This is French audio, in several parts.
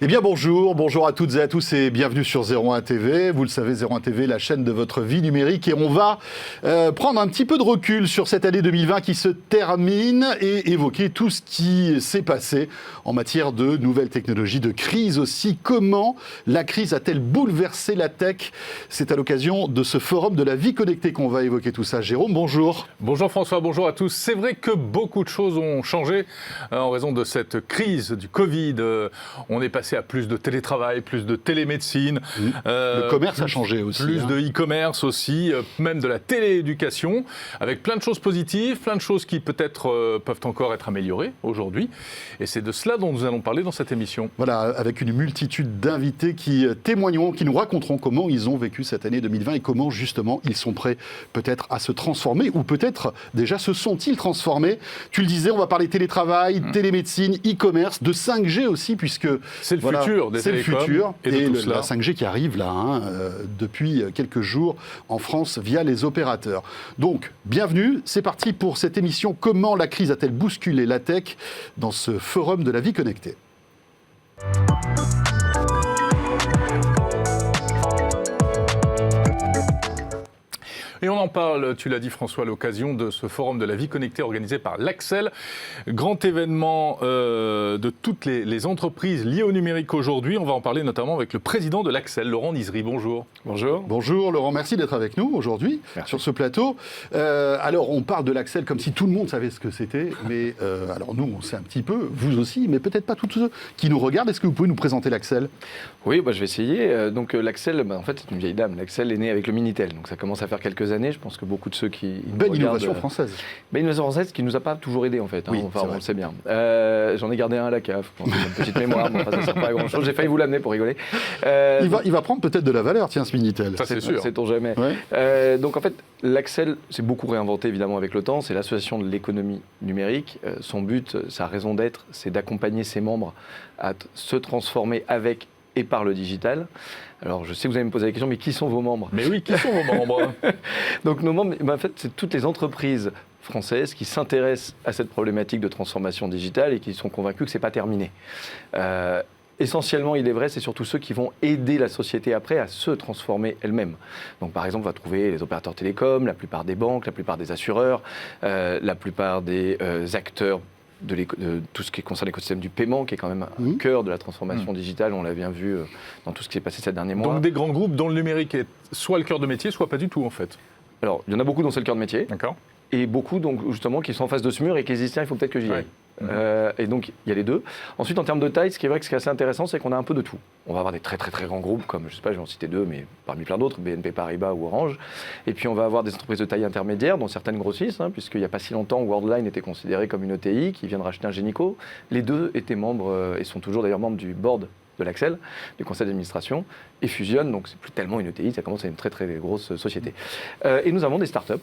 Eh bien bonjour à toutes et à tous et bienvenue sur 01 TV. Vous le savez, 01 TV, la chaîne de votre vie numérique. Et on va prendre un petit peu de recul sur cette année 2020 qui se termine et évoquer tout ce qui s'est passé en matière de nouvelles technologies, de crise aussi. Comment la crise a-t-elle bouleversé la tech? C'est à l'occasion de ce forum de la vie connectée qu'on va évoquer tout ça. Jérôme, bonjour. Bonjour François, bonjour à tous. C'est vrai que beaucoup de choses ont changé en raison de cette crise du Covid. On est passé à plus de télétravail, plus de télémédecine. Le commerce a changé aussi. Plus de e-commerce aussi, même de la télééducation, avec plein de choses positives, plein de choses qui peut-être peuvent encore être améliorées aujourd'hui. Et c'est de cela dont nous allons parler dans cette émission. Voilà, avec une multitude d'invités qui témoigneront, qui nous raconteront comment ils ont vécu cette année 2020 et comment justement ils sont prêts peut-être à se transformer ou peut-être déjà se sont-ils transformés. Tu le disais, on va parler télétravail, télémédecine, e-commerce, de 5G aussi puisque c'est le futur des télécoms. C'est le futur et de tout cela. La 5G qui arrive là, depuis quelques jours en France via les opérateurs. Donc, bienvenue, c'est parti pour cette émission. Comment la crise a-t-elle bousculé la tech dans ce forum de la vie connectée? Et on en parle, tu l'as dit François, à l'occasion de ce forum de la vie connectée organisé par l'Axel. Grand événement de toutes les entreprises liées au numérique aujourd'hui. On va en parler notamment avec le président de l'Axel, Laurent Nizery. Bonjour. Bonjour. Bonjour Laurent, merci d'être avec nous aujourd'hui sur ce plateau. Alors on parle de l'Axel comme si tout le monde savait ce que c'était, mais alors nous on sait un petit peu, vous aussi, mais peut-être pas tous ceux qui nous regardent. Est-ce que vous pouvez nous présenter l'Axel? Oui, je vais essayer. Donc l'Axel, en fait c'est une vieille dame. L'Axel est née avec le Minitel, donc ça commence à faire quelques années. Je pense que beaucoup de ceux qui belle innovation française. Belle innovation française qui nous a pas toujours aidé en fait. Oui, enfin, on le sait bien. J'en ai gardé un à la cave. Une petite mémoire, mais enfin, ça ne sert pas à grand chose. J'ai failli vous l'amener pour rigoler. Il va prendre peut-être de la valeur, tiens, ce Minitel. Ça c'est sûr. Sait-on jamais. Ouais. Donc en fait, l'Axel s'est beaucoup réinventé évidemment avec le temps. C'est l'association de l'économie numérique. Son but, sa raison d'être, c'est d'accompagner ses membres à se transformer avec et par le digital. Alors, je sais que vous allez me poser la question, mais qui sont vos membres? Mais oui, qui sont vos membres? Donc, nos membres, en fait, c'est toutes les entreprises françaises qui s'intéressent à cette problématique de transformation digitale et qui sont convaincus que ce n'est pas terminé. Essentiellement, il est vrai, c'est surtout ceux qui vont aider la société après à se transformer elle-même. Donc, par exemple, on va trouver les opérateurs télécoms, la plupart des banques, la plupart des assureurs, la plupart des acteurs de tout ce qui concerne l'écosystème du paiement, qui est quand même un cœur de la transformation digitale. On l'a bien vu dans tout ce qui s'est passé ces derniers mois. Donc des grands groupes dont le numérique est soit le cœur de métier, soit pas du tout en fait. Alors, il y en a beaucoup dont c'est le cœur de métier. D'accord. Et beaucoup, donc, justement, qui sont en face de ce mur et qui se disent, tiens, il faut peut-être que j'y aille. Et donc, il y a les deux. Ensuite, en termes de taille, ce qui est vrai que ce qui est assez intéressant, c'est qu'on a un peu de tout. On va avoir des très, très, très grands groupes, comme, je ne sais pas, je vais en citer deux, mais parmi plein d'autres, BNP Paribas ou Orange. Et puis, on va avoir des entreprises de taille intermédiaire, dont certaines grossissent, puisqu'il n'y a pas si longtemps, Worldline était considéré comme une ETI qui vient de racheter un Génico. Les deux étaient membres, et sont toujours d'ailleurs membres du board de l'Axel, du conseil d'administration, et fusionnent, donc c'est plus tellement une ETI, ça commence à être une très, très grosse société. Et nous avons des startups.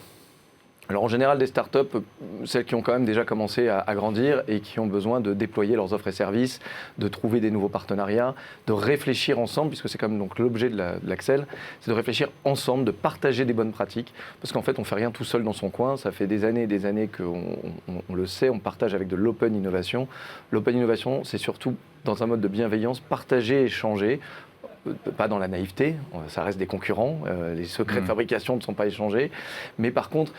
Alors en général, des startups, celles qui ont quand même déjà commencé à grandir et qui ont besoin de déployer leurs offres et services, de trouver des nouveaux partenariats, de réfléchir ensemble, puisque c'est comme donc l'objet de l'Axel, c'est de réfléchir ensemble, de partager des bonnes pratiques, parce qu'en fait, on ne fait rien tout seul dans son coin. Ça fait des années et des années qu'on le sait, on partage avec de l'open innovation. L'open innovation, c'est surtout dans un mode de bienveillance, partager, échanger, pas dans la naïveté, ça reste des concurrents, les secrets de fabrication ne sont pas échangés, mais par contre,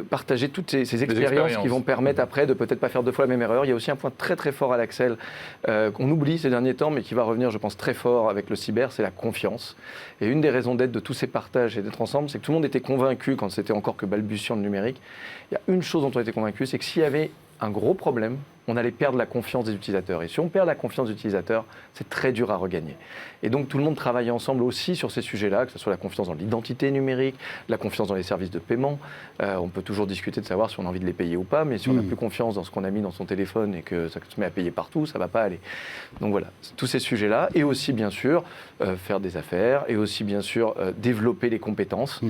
partager toutes ces expériences qui vont permettre après de peut-être pas faire deux fois la même erreur. Il y a aussi un point très très fort à l'Axel qu'on oublie ces derniers temps, mais qui va revenir, je pense, très fort avec le cyber, c'est la confiance. Et une des raisons d'être de tous ces partages et d'être ensemble, c'est que tout le monde était convaincu, quand c'était encore que balbutiant le numérique, il y a une chose dont on était convaincu, c'est que s'il y avait un gros problème, on allait perdre la confiance des utilisateurs. Et si on perd la confiance des utilisateurs, c'est très dur à regagner. Et donc tout le monde travaille ensemble aussi sur ces sujets-là, que ce soit la confiance dans l'identité numérique, la confiance dans les services de paiement. On peut toujours discuter de savoir si on a envie de les payer ou pas, mais si on n'a plus confiance dans ce qu'on a mis dans son téléphone et que ça se met à payer partout, ça ne va pas aller. Donc voilà, tous ces sujets-là. Et aussi, bien sûr, faire des affaires, et aussi, bien sûr, développer les compétences.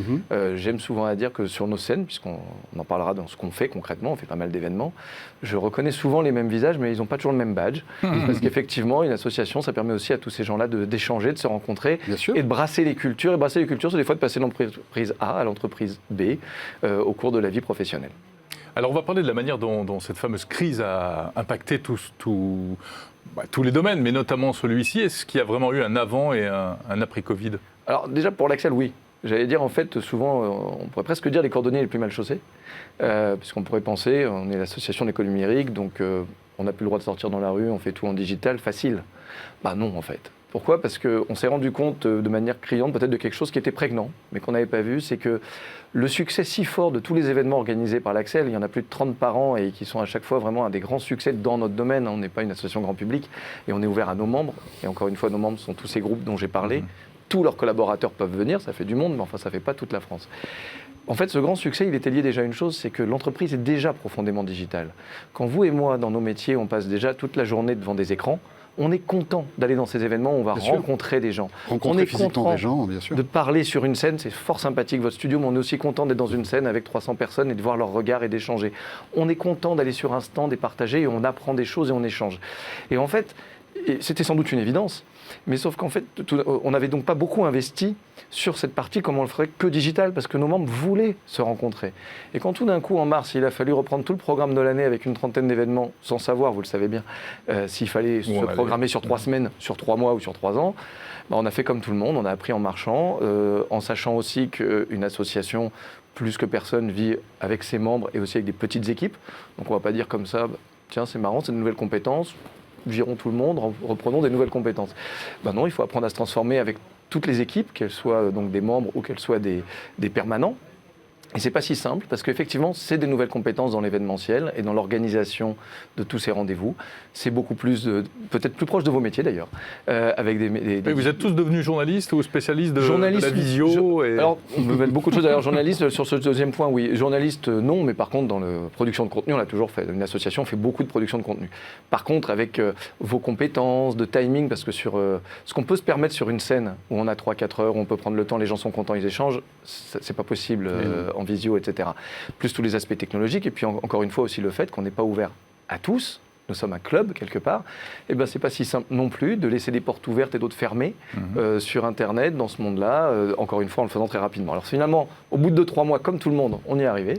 J'aime souvent à dire que sur nos scènes, puisqu'on en parlera dans ce qu'on fait concrètement, on fait pas mal d'événements, je reconnais souvent les mêmes visages, mais ils n'ont pas toujours le même badge. Parce qu'effectivement, une association, ça permet aussi à tous ces gens-là d'échanger, de se rencontrer et de brasser les cultures. Et brasser les cultures, c'est des fois de passer de l'entreprise A à l'entreprise B au cours de la vie professionnelle. Alors on va parler de la manière dont cette fameuse crise a impacté tous les domaines, mais notamment celui-ci. Est-ce qu'il y a vraiment eu un avant et un après-Covid ? Alors déjà pour l'Axel, oui. J'allais dire, en fait, souvent, on pourrait presque dire les cordonniers les plus mal chaussés, puisqu'on pourrait penser, on est l'association d'école numérique, donc on n'a plus le droit de sortir dans la rue, on fait tout en digital, facile. Bah non, en fait. Pourquoi ? Parce qu'on s'est rendu compte de manière criante peut-être de quelque chose qui était prégnant, mais qu'on n'avait pas vu, c'est que le succès si fort de tous les événements organisés par l'Axel, il y en a plus de 30 par an et qui sont à chaque fois vraiment un des grands succès dans notre domaine. On n'est pas une association grand public et on est ouvert à nos membres. Et encore une fois, nos membres sont tous ces groupes dont j'ai parlé. Tous leurs collaborateurs peuvent venir, ça fait du monde, mais enfin ça ne fait pas toute la France. En fait, ce grand succès, il était lié déjà à une chose, c'est que l'entreprise est déjà profondément digitale. Quand vous et moi, dans nos métiers, on passe déjà toute la journée devant des écrans, on est content d'aller dans ces événements où on va rencontrer des gens. Rencontrer physiquement des gens, bien sûr. De parler sur une scène, c'est fort sympathique votre studio, mais on est aussi content d'être dans une scène avec 300 personnes et de voir leurs regards et d'échanger. On est content d'aller sur un stand et partager et on apprend des choses et on échange. Et en fait, c'était sans doute une évidence, mais sauf qu'en fait, on n'avait donc pas beaucoup investi sur cette partie comme on le ferait que digital, parce que nos membres voulaient se rencontrer. Et quand tout d'un coup, en mars, il a fallu reprendre tout le programme de l'année avec une trentaine d'événements, sans savoir, vous le savez bien, s'il fallait se programmer sur 3 semaines, sur 3 mois ou sur 3 ans, bah on a fait comme tout le monde, on a appris en marchant, en sachant aussi qu'une association, plus que personne, vit avec ses membres et aussi avec des petites équipes. Donc on ne va pas dire comme ça, tiens, c'est marrant, c'est de nouvelles compétences, virons tout le monde, reprenons des nouvelles compétences. Ben non, il faut apprendre à se transformer avec toutes les équipes, qu'elles soient donc des membres ou qu'elles soient des permanents. Et c'est pas si simple, parce qu'effectivement, c'est des nouvelles compétences dans l'événementiel et dans l'organisation de tous ces rendez-vous. C'est beaucoup plus, peut-être plus proche de vos métiers d'ailleurs. Avec des... Vous êtes tous devenus journalistes ou spécialistes de la visio Alors, on peut mettre beaucoup de choses. D'ailleurs, journaliste, sur ce deuxième point, oui. Journaliste, non, mais par contre, dans la production de contenu, on l'a toujours fait. Une association fait beaucoup de production de contenu. Par contre, avec vos compétences, de timing, parce que sur ce qu'on peut se permettre sur une scène où on a 3-4 heures, où on peut prendre le temps, les gens sont contents, ils échangent, c'est pas possible. En visio, etc. Plus tous les aspects technologiques, et puis encore une fois aussi le fait qu'on n'est pas ouvert à tous, nous sommes un club quelque part, et bien c'est pas si simple non plus de laisser des portes ouvertes et d'autres fermées sur Internet, dans ce monde-là, encore une fois en le faisant très rapidement. Alors finalement, au bout de 2-3 mois, comme tout le monde, on y est arrivé,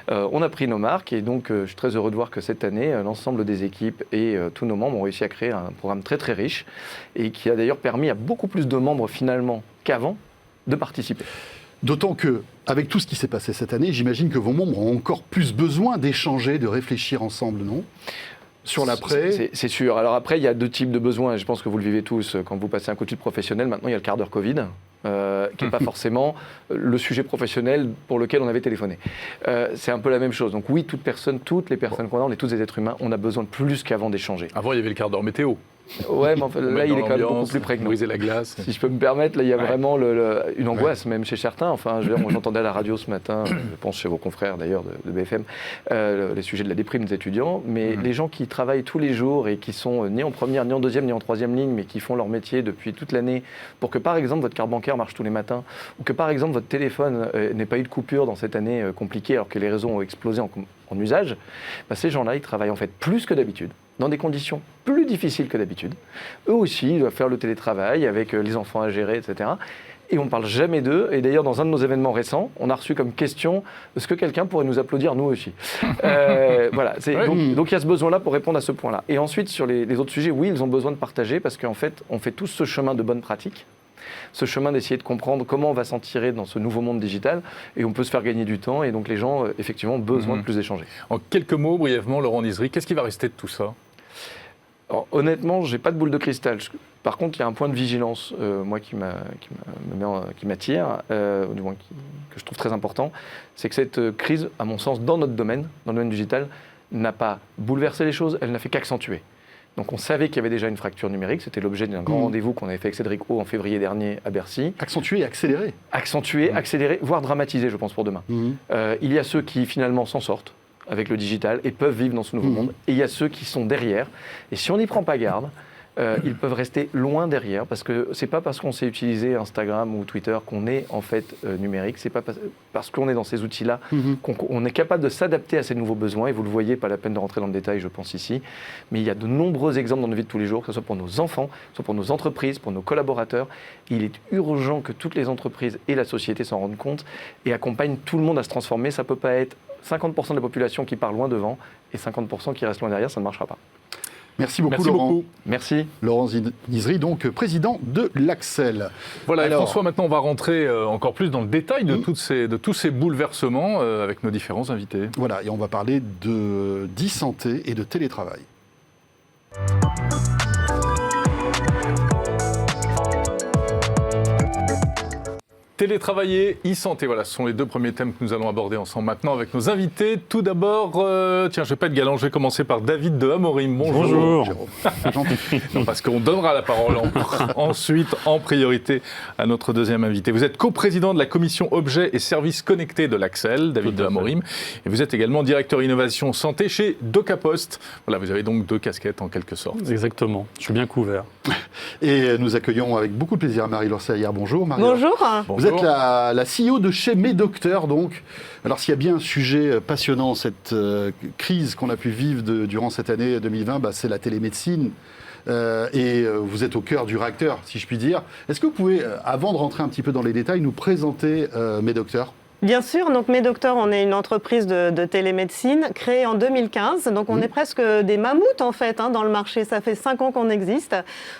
on a pris nos marques, et donc je suis très heureux de voir que cette année, l'ensemble des équipes et tous nos membres ont réussi à créer un programme très très riche, et qui a d'ailleurs permis à beaucoup plus de membres finalement qu'avant de participer. D'autant que, avec tout ce qui s'est passé cette année, j'imagine que vos membres ont encore plus besoin d'échanger, de réfléchir ensemble, non ? Sur l'après. C'est sûr. Alors après, il y a 2 types de besoins. Je pense que vous le vivez tous quand vous passez un coup de fil professionnel. Maintenant, il y a le quart d'heure Covid, qui n'est pas forcément le sujet professionnel pour lequel on avait téléphoné. C'est un peu la même chose. Donc oui, toutes les personnes qu'on a, on est tous des êtres humains, on a besoin plus qu'avant d'échanger. Avant, il y avait le quart d'heure météo. Ouais, mais enfin, là, il est quand même beaucoup plus prégnant. Briser la glace. Si je peux me permettre, là, il y a vraiment une angoisse, même chez certains. Enfin, j'entendais à la radio ce matin, je pense chez vos confrères d'ailleurs de BFM, les sujets de la déprime des étudiants. Mais les gens qui travaillent tous les jours et qui sont ni en première, ni en deuxième, ni en troisième ligne, mais qui font leur métier depuis toute l'année, pour que par exemple votre carte bancaire marche tous les matins, ou que par exemple votre téléphone n'ait pas eu de coupure dans cette année compliquée, alors que les réseaux ont explosé en usage, bah, ces gens-là, ils travaillent en fait plus que d'habitude, dans des conditions plus difficiles que d'habitude. Eux aussi, ils doivent faire le télétravail avec les enfants à gérer, etc. Et on ne parle jamais d'eux. Et d'ailleurs, dans un de nos événements récents, on a reçu comme question, est-ce que quelqu'un pourrait nous applaudir, nous aussi Voilà. Donc il y a ce besoin-là pour répondre à ce point-là. Et ensuite, sur les autres sujets, oui, ils ont besoin de partager, parce qu'en fait, on fait tous ce chemin de bonne pratique, ce chemin d'essayer de comprendre comment on va s'en tirer dans ce nouveau monde digital, et on peut se faire gagner du temps, et donc les gens, effectivement, ont besoin de plus d'échanger. En quelques mots, brièvement, Laurent Nizri, qu'est-ce qui va rester de tout ça ? Alors, honnêtement, je n'ai pas de boule de cristal. Par contre, il y a un point de vigilance, moi, qui m'attire, du moins que je trouve très important, c'est que cette crise, à mon sens, dans notre domaine, dans le domaine digital, n'a pas bouleversé les choses, elle n'a fait qu'accentuer. Donc on savait qu'il y avait déjà une fracture numérique, c'était l'objet d'un grand rendez-vous qu'on avait fait avec Cédric O en février dernier à Bercy. Accentuer et accélérer. Accentuer, accélérer, voire dramatiser, je pense, pour demain. Il y a ceux qui finalement s'en sortent avec le digital et peuvent vivre dans ce nouveau monde, et il y a ceux qui sont derrière. Et si on n'y prend pas garde, ils peuvent rester loin derrière, parce que c'est pas parce qu'on sait utiliser Instagram ou Twitter qu'on est en fait numérique, c'est pas parce qu'on est dans ces outils-là qu'on est capable de s'adapter à ces nouveaux besoins, et vous le voyez, pas la peine de rentrer dans le détail, je pense ici, mais il y a de nombreux exemples dans nos vies de tous les jours, que ce soit pour nos enfants, que ce soit pour nos entreprises, pour nos collaborateurs. Il est urgent que toutes les entreprises et la société s'en rendent compte et accompagnent tout le monde à se transformer. Ça peut pas être 50% de la population qui part loin devant et 50% qui reste loin derrière, ça ne marchera pas. Merci beaucoup, Laurent. Merci. Laurent Nizri, donc président de l'Axel. Voilà, et François, maintenant on va rentrer encore plus dans le détail de tous ces bouleversements avec nos différents invités. Voilà, et on va parler d'e-santé et de télétravail. Télétravailler, e-santé, voilà, ce sont les deux premiers thèmes que nous allons aborder ensemble maintenant avec nos invités. Tout d'abord, tiens, je vais pas être galant, je vais commencer par David de Amorim. Bonjour. Non, parce qu'on donnera la parole ensuite, en priorité, à notre deuxième invité. Vous êtes coprésident de la commission Objets et Services Connectés de l'Axel, David de Amorim, et vous êtes également directeur innovation santé chez DocaPost. Voilà, vous avez donc deux casquettes en quelque sorte. Exactement, je suis bien couvert. Et nous accueillons avec beaucoup de plaisir Marie-Laure Saillard. Bonjour Marie-Laure. Bonjour. Vous êtes la CEO de chez Medocteur, donc. Alors, s'il y a bien un sujet passionnant, cette crise qu'on a pu vivre durant cette année 2020, c'est la télémédecine. Et vous êtes au cœur du réacteur, si je puis dire. Est-ce que vous pouvez, avant de rentrer un petit peu dans les détails, nous présenter Medocteur ? Bien sûr, donc Medocteur, on est une entreprise de télémédecine créée en 2015. Donc on est presque des mammouths en fait dans le marché. Ça fait 5 ans qu'on existe.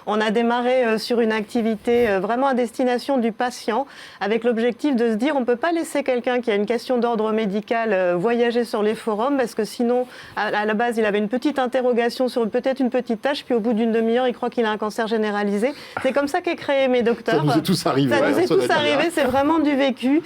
On a démarré sur une activité vraiment à destination du patient avec l'objectif de se dire on ne peut pas laisser quelqu'un qui a une question d'ordre médical voyager sur les forums parce que sinon, à la base, il avait une petite interrogation sur peut-être une petite tâche puis au bout d'une demi-heure, il croit qu'il a un cancer généralisé. C'est comme ça qu'est créé Medocteur. Ça nous est tous arrivé. Ça nous est tous arrivé, c'est vraiment du vécu.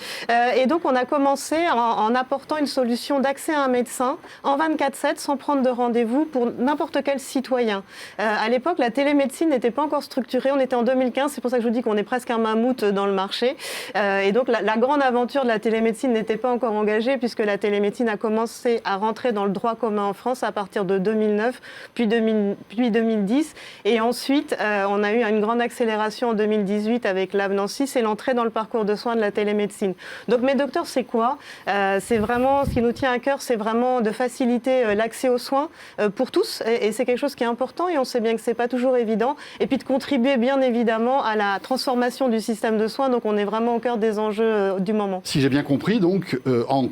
Et donc on a commencé en apportant une solution d'accès à un médecin en 24/7 sans prendre de rendez-vous pour n'importe quel citoyen. À l'époque, la télémédecine n'était pas encore structurée. On était en 2015, c'est pour ça que je vous dis qu'on est presque un mammouth dans le marché. Et donc la grande aventure de la télémédecine n'était pas encore engagée puisque la télémédecine a commencé à rentrer dans le droit commun en France à partir de 2009, puis 2010. Et ensuite, on a eu une grande accélération en 2018 avec l'avenant 6 et l'entrée dans le parcours de soins de la télémédecine. Donc Medocteur, c'est quoi ? C'est vraiment, ce qui nous tient à cœur, c'est vraiment de faciliter l'accès aux soins pour tous. Et c'est quelque chose qui est important et on sait bien que c'est pas toujours évident. Et puis de contribuer bien évidemment à la transformation du système de soins. Donc on est vraiment au cœur des enjeux du moment. Si j'ai bien compris, donc en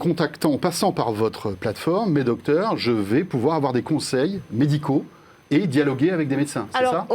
passant par votre plateforme, Medocteur, je vais pouvoir avoir des conseils médicaux et dialoguer avec des médecins, c'est ça ?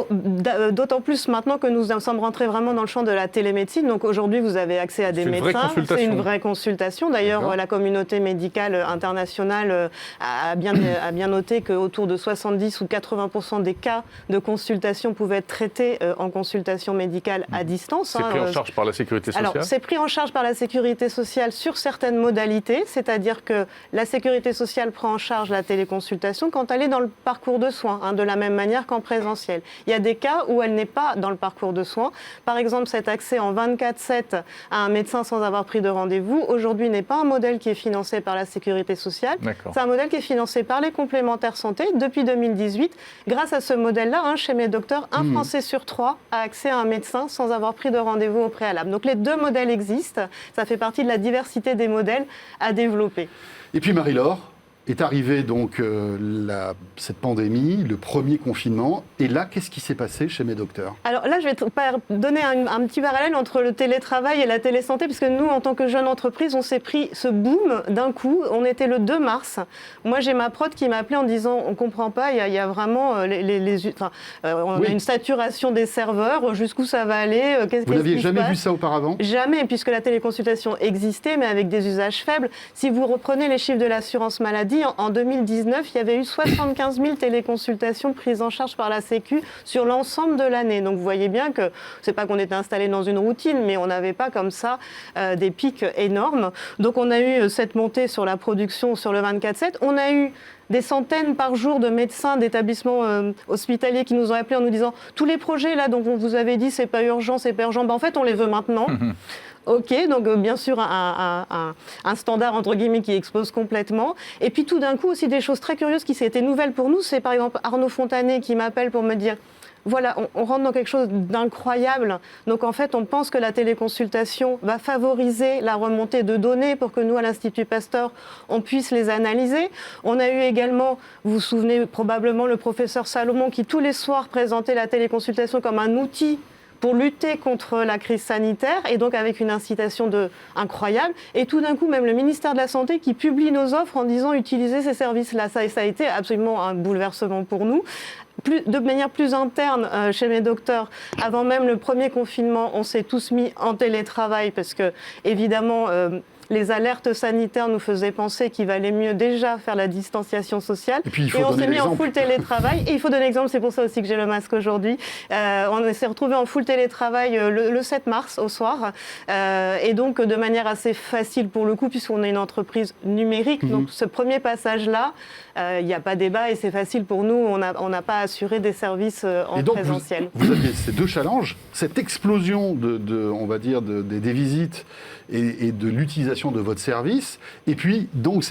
D'autant plus maintenant que nous sommes rentrés vraiment dans le champ de la télémédecine. Donc aujourd'hui, vous avez accès à des médecins. C'est une vraie consultation. D'ailleurs, la communauté médicale internationale a bien noté qu'autour de 70 ou 80% des cas de consultation pouvaient être traités en consultation médicale à distance. C'est pris en charge par la sécurité sociale ? Alors, c'est pris en charge par la sécurité sociale sur certaines modalités. C'est-à-dire que la sécurité sociale prend en charge la téléconsultation quand elle est dans le parcours de soins, de la même manière qu'en présentiel. Il y a des cas où elle n'est pas dans le parcours de soins. Par exemple, cet accès en 24/7 à un médecin sans avoir pris de rendez-vous, aujourd'hui n'est pas un modèle qui est financé par la sécurité sociale. C'est un modèle qui est financé par les complémentaires santé depuis 2018. Grâce à ce modèle-là, chez Medocteur, un Français sur 3 a accès à un médecin sans avoir pris de rendez-vous au préalable. Donc les deux modèles existent. Ça fait partie de la diversité des modèles à développer. Et puis Marie-Laure, est arrivée donc cette pandémie, le premier confinement. Et là, qu'est-ce qui s'est passé chez Medocteur ? Alors là, je vais donner un petit parallèle entre le télétravail et la télésanté, puisque nous, en tant que jeune entreprise, on s'est pris ce boom d'un coup. On était le 2 mars. Moi, j'ai ma prod qui m'a appelé en disant, on ne comprend pas, il y a vraiment on a une saturation des serveurs, jusqu'où ça va aller, Vous n'aviez jamais vu ça auparavant ? Jamais, puisque la téléconsultation existait, mais avec des usages faibles. Si vous reprenez les chiffres de l'assurance maladie, en 2019, il y avait eu 75 000 téléconsultations prises en charge par la Sécu sur l'ensemble de l'année. Donc vous voyez bien que, c'est pas qu'on était installé dans une routine, mais on n'avait pas comme ça des pics énormes. Donc on a eu cette montée sur la production sur le 24/7. On a eu des centaines par jour de médecins d'établissements hospitaliers qui nous ont appelés en nous disant « Tous les projets là dont vous avez dit c'est pas urgent, en fait on les veut maintenant ». Ok, donc bien sûr un standard entre guillemets qui explose complètement. Et puis tout d'un coup aussi des choses très curieuses qui étaient nouvelles pour nous. C'est par exemple Arnaud Fontanet qui m'appelle pour me dire voilà, on rentre dans quelque chose d'incroyable. Donc en fait, on pense que la téléconsultation va favoriser la remontée de données pour que nous, à l'Institut Pasteur, on puisse les analyser. On a eu également, vous vous souvenez probablement, le professeur Salomon qui tous les soirs présentait la téléconsultation comme un outil pour lutter contre la crise sanitaire, et donc avec une incitation incroyable. Et tout d'un coup, même le ministère de la Santé qui publie nos offres en disant utilisez ces services-là. Ça a été absolument un bouleversement pour nous. De manière plus interne chez mes docteurs, avant même le premier confinement, on s'est tous mis en télétravail parce que, évidemment, les alertes sanitaires nous faisaient penser qu'il valait mieux déjà faire la distanciation sociale. Et puis, il faut on donner s'est mis l'exemple. en full télétravail. Et il faut donner l'exemple, c'est pour ça aussi que j'ai le masque aujourd'hui. On s'est retrouvés en full télétravail le 7 mars au soir. Et donc, de manière assez facile pour le coup, puisqu'on est une entreprise numérique. Donc, ce premier passage-là, il n'y a pas débat et c'est facile pour nous. On n'a pas assuré des services en Et donc, présentiel. vous aviez ces deux challenges, cette explosion on va dire, des visites et de l'utilisation de votre service, et puis donc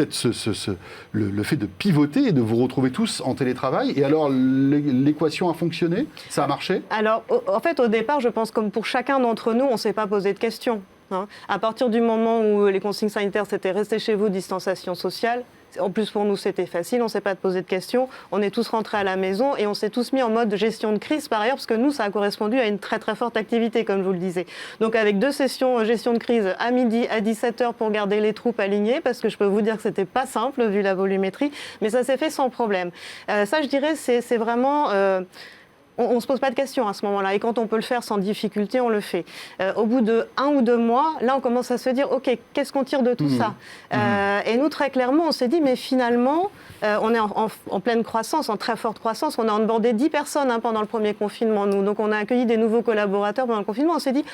le fait de pivoter et de vous retrouver tous en télétravail. Et alors, l'équation a fonctionné? Ça a marché? Alors, en fait, au départ, je pense comme pour chacun d'entre nous, on ne s'est pas posé de questions. À partir du moment où les consignes sanitaires, c'était rester chez vous, distanciation sociale. En plus, pour nous, c'était facile, on ne s'est pas posé de questions. On est tous rentrés à la maison et on s'est tous mis en mode gestion de crise par ailleurs, parce que nous, ça a correspondu à une très très forte activité, comme je vous le disais. Donc avec 2 sessions gestion de crise à midi, à 17h pour garder les troupes alignées, parce que je peux vous dire que c'était pas simple vu la volumétrie, mais ça s'est fait sans problème. Ça, je dirais, c'est vraiment... on ne se pose pas de questions à ce moment-là. Et quand on peut le faire sans difficulté, on le fait. Au bout de 1 ou 2 mois, là, on commence à se dire, OK, qu'est-ce qu'on tire de tout ça Et nous, très clairement, on s'est dit, mais finalement, on est en pleine croissance, en très forte croissance. On a onboardé 10 personnes pendant le premier confinement, nous. Donc, on a accueilli des nouveaux collaborateurs pendant le confinement. On s'est dit...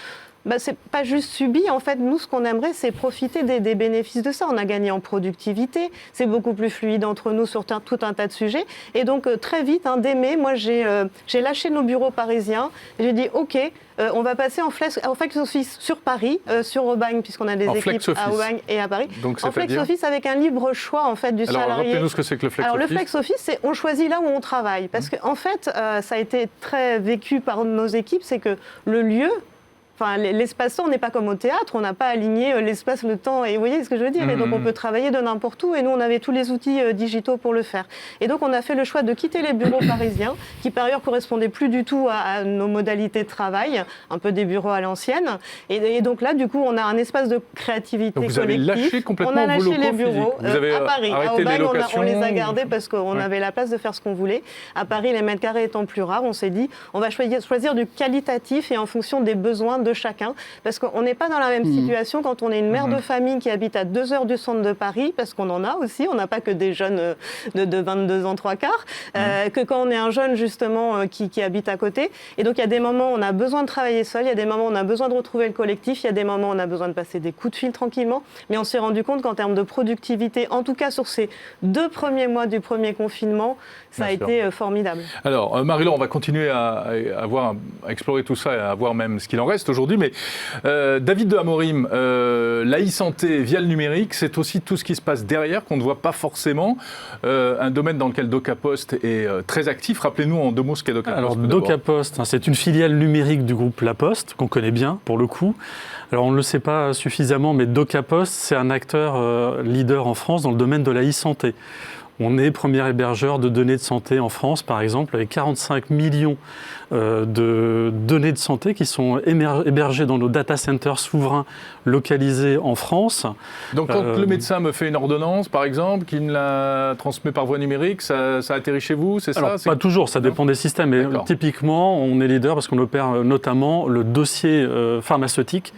c'est pas juste subi. En fait, nous, ce qu'on aimerait, c'est profiter des bénéfices de ça. On a gagné en productivité. C'est beaucoup plus fluide entre nous sur tout un tas de sujets. Et donc, très vite, dès mai, moi, j'ai lâché nos bureaux parisiens. J'ai dit, OK, on va passer en flex office sur Paris, sur Aubagne, puisqu'on a des équipes à Aubagne et à Paris. Donc, en flex office avec un libre choix, en fait, du salarié. Alors, rappelez-nous ce que c'est que le flex office. Alors, le flex office, c'est on choisit là où on travaille. Parce qu'en fait, ça a été très vécu par nos équipes, c'est que le lieu... Enfin, l'espace-temps, on n'est pas comme au théâtre, on n'a pas aligné l'espace, le temps, et vous voyez ce que je veux dire. Et donc, on peut travailler de n'importe où, et nous, on avait tous les outils digitaux pour le faire. Et donc, on a fait le choix de quitter les bureaux parisiens, qui par ailleurs correspondaient plus du tout à nos modalités de travail, un peu des bureaux à l'ancienne. Et donc là, du coup, on a un espace de créativité collective. Donc, vous avez lâché complètement on a lâché les bureaux à Paris. À Aubagne, on les a gardés parce qu'on avait la place de faire ce qu'on voulait. À Paris, les mètres carrés étant plus rares, on s'est dit, on va choisir du qualitatif et en fonction des besoins de chacun, parce qu'on n'est pas dans la même situation quand on est une mère de famille qui habite à 2 heures du centre de Paris, parce qu'on en a aussi, on n'a pas que des jeunes de 22 ans, 3 quarts, que quand on est un jeune justement qui habite à côté. Et donc il y a des moments où on a besoin de travailler seul, il y a des moments où on a besoin de retrouver le collectif, il y a des moments où on a besoin de passer des coups de fil tranquillement, mais on s'est rendu compte qu'en termes de productivité, en tout cas sur ces 2 premiers mois du premier confinement, ça a été formidable. Alors, Marie-Laure, on va continuer à explorer tout ça et à voir même ce qu'il en reste aujourd'hui. Mais David de Amorim, la e-santé via le numérique, c'est aussi tout ce qui se passe derrière qu'on ne voit pas forcément. Un domaine dans lequel DocaPost est très actif. Rappelez-nous en 2 mots ce qu'est DocaPost. Alors, DocaPost, c'est une filiale numérique du groupe La Poste, qu'on connaît bien pour le coup. Alors, on ne le sait pas suffisamment, mais DocaPost, c'est un acteur leader en France dans le domaine de la e-santé. On est premier hébergeur de données de santé en France, par exemple, avec 45 millions de données de santé qui sont hébergées dans nos data centers souverains localisés en France. Donc quand le médecin me fait une ordonnance, par exemple, qu'il me la transmet par voie numérique, ça atterrit chez vous, c'est ça? Pas toujours, ça dépend des systèmes. Mais typiquement, on est leader parce qu'on opère notamment le dossier pharmaceutique,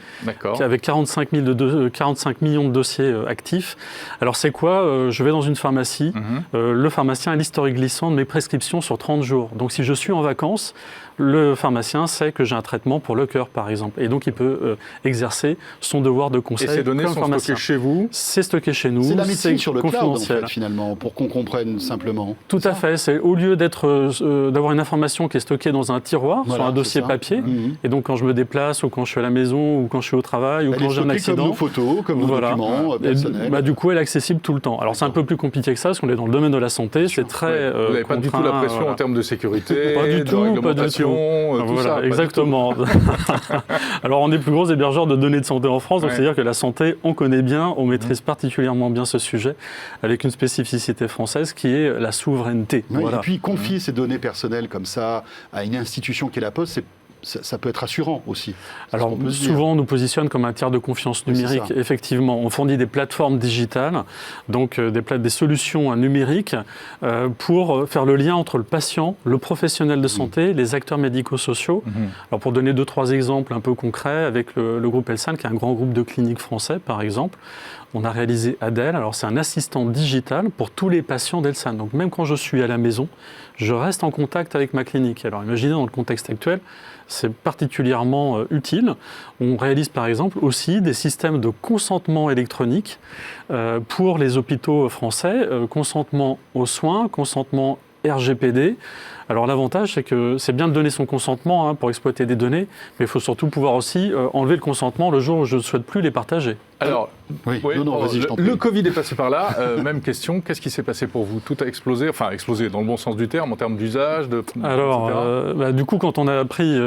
avec 45 millions de dossiers actifs. Alors c'est quoi? Je vais dans une pharmacie, le pharmacien a l'historique glissant de mes prescriptions sur 30 jours. Donc si je suis en vacances, le pharmacien sait que j'ai un traitement pour le cœur, par exemple. Et donc, il peut exercer son devoir de conseil. Et ces données sont stockées chez vous? C'est stocké chez nous. C'est la médecine sur le cloud, en fait, finalement, pour qu'on comprenne simplement. Tout à fait. C'est au lieu d'avoir une information qui est stockée dans un tiroir, sur un dossier papier, et donc quand je me déplace, ou quand je suis à la maison, ou quand je suis au travail, ou quand j'ai un accident... comme nos photos, comme vos documents personnels. Du coup, elle est accessible tout le temps. Alors, c'est un peu plus compliqué que ça, parce qu'on est dans le domaine de la santé, c'est très vous n'avez pas du tout la pression en termes de sécurité, pas du de tout, réglementation, pas du tout. tout ça. Exactement. Alors, on est le plus gros hébergeur de données de santé en France, donc c'est-à-dire que la santé, on connaît bien, on maîtrise particulièrement bien ce sujet, avec une spécificité française qui est la souveraineté. Oui, et puis confier ces données personnelles comme ça à une institution qui est la Poste, ça peut être rassurant aussi. Alors souvent on nous positionne comme un tiers de confiance numérique. Oui, effectivement, on fournit des plateformes digitales, donc des solutions numériques pour faire le lien entre le patient, le professionnel de santé, les acteurs médico-sociaux. Alors pour donner 2-3 exemples un peu concrets, avec le groupe Elsan, qui est un grand groupe de cliniques français par exemple, on a réalisé Adèle. Alors c'est un assistant digital pour tous les patients d'Elsan. Donc même quand je suis à la maison, je reste en contact avec ma clinique. Alors imaginez dans le contexte actuel, c'est particulièrement utile. On réalise par exemple aussi des systèmes de consentement électronique pour les hôpitaux français, consentement aux soins, consentement RGPD. Alors l'avantage, c'est que c'est bien de donner son consentement pour exploiter des données, mais il faut surtout pouvoir aussi enlever le consentement le jour où je ne souhaite plus les partager. Alors, le Covid est passé par là. Même question, qu'est-ce qui s'est passé pour vous? Tout a explosé, enfin explosé dans le bon sens du terme, en termes d'usage, Alors, du coup, quand on a appris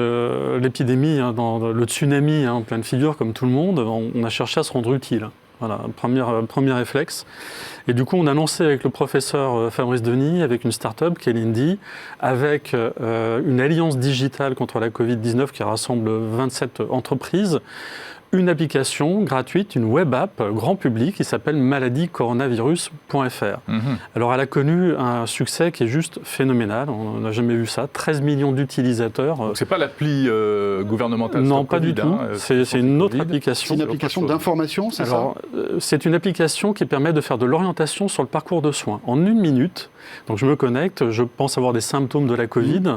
l'épidémie, dans le tsunami en pleine figure, comme tout le monde, on a cherché à se rendre utile. Voilà, premier réflexe. Et du coup, on a lancé avec le professeur Fabrice Denis, avec une start-up qui est l'Indy, avec une alliance digitale contre la Covid-19 qui rassemble 27 entreprises, une application gratuite, une web app grand public qui s'appelle maladie-coronavirus.fr. Alors elle a connu un succès qui est juste phénoménal, on n'a jamais vu ça, 13 millions d'utilisateurs. Donc c'est pas l'appli gouvernementale? Non, pas du tout, c'est une autre application. C'est une application d'information, c'est ça? C'est une application qui permet de faire de l'orientation sur le parcours de soins. En 1 minute, donc je me connecte, je pense avoir des symptômes de la Covid.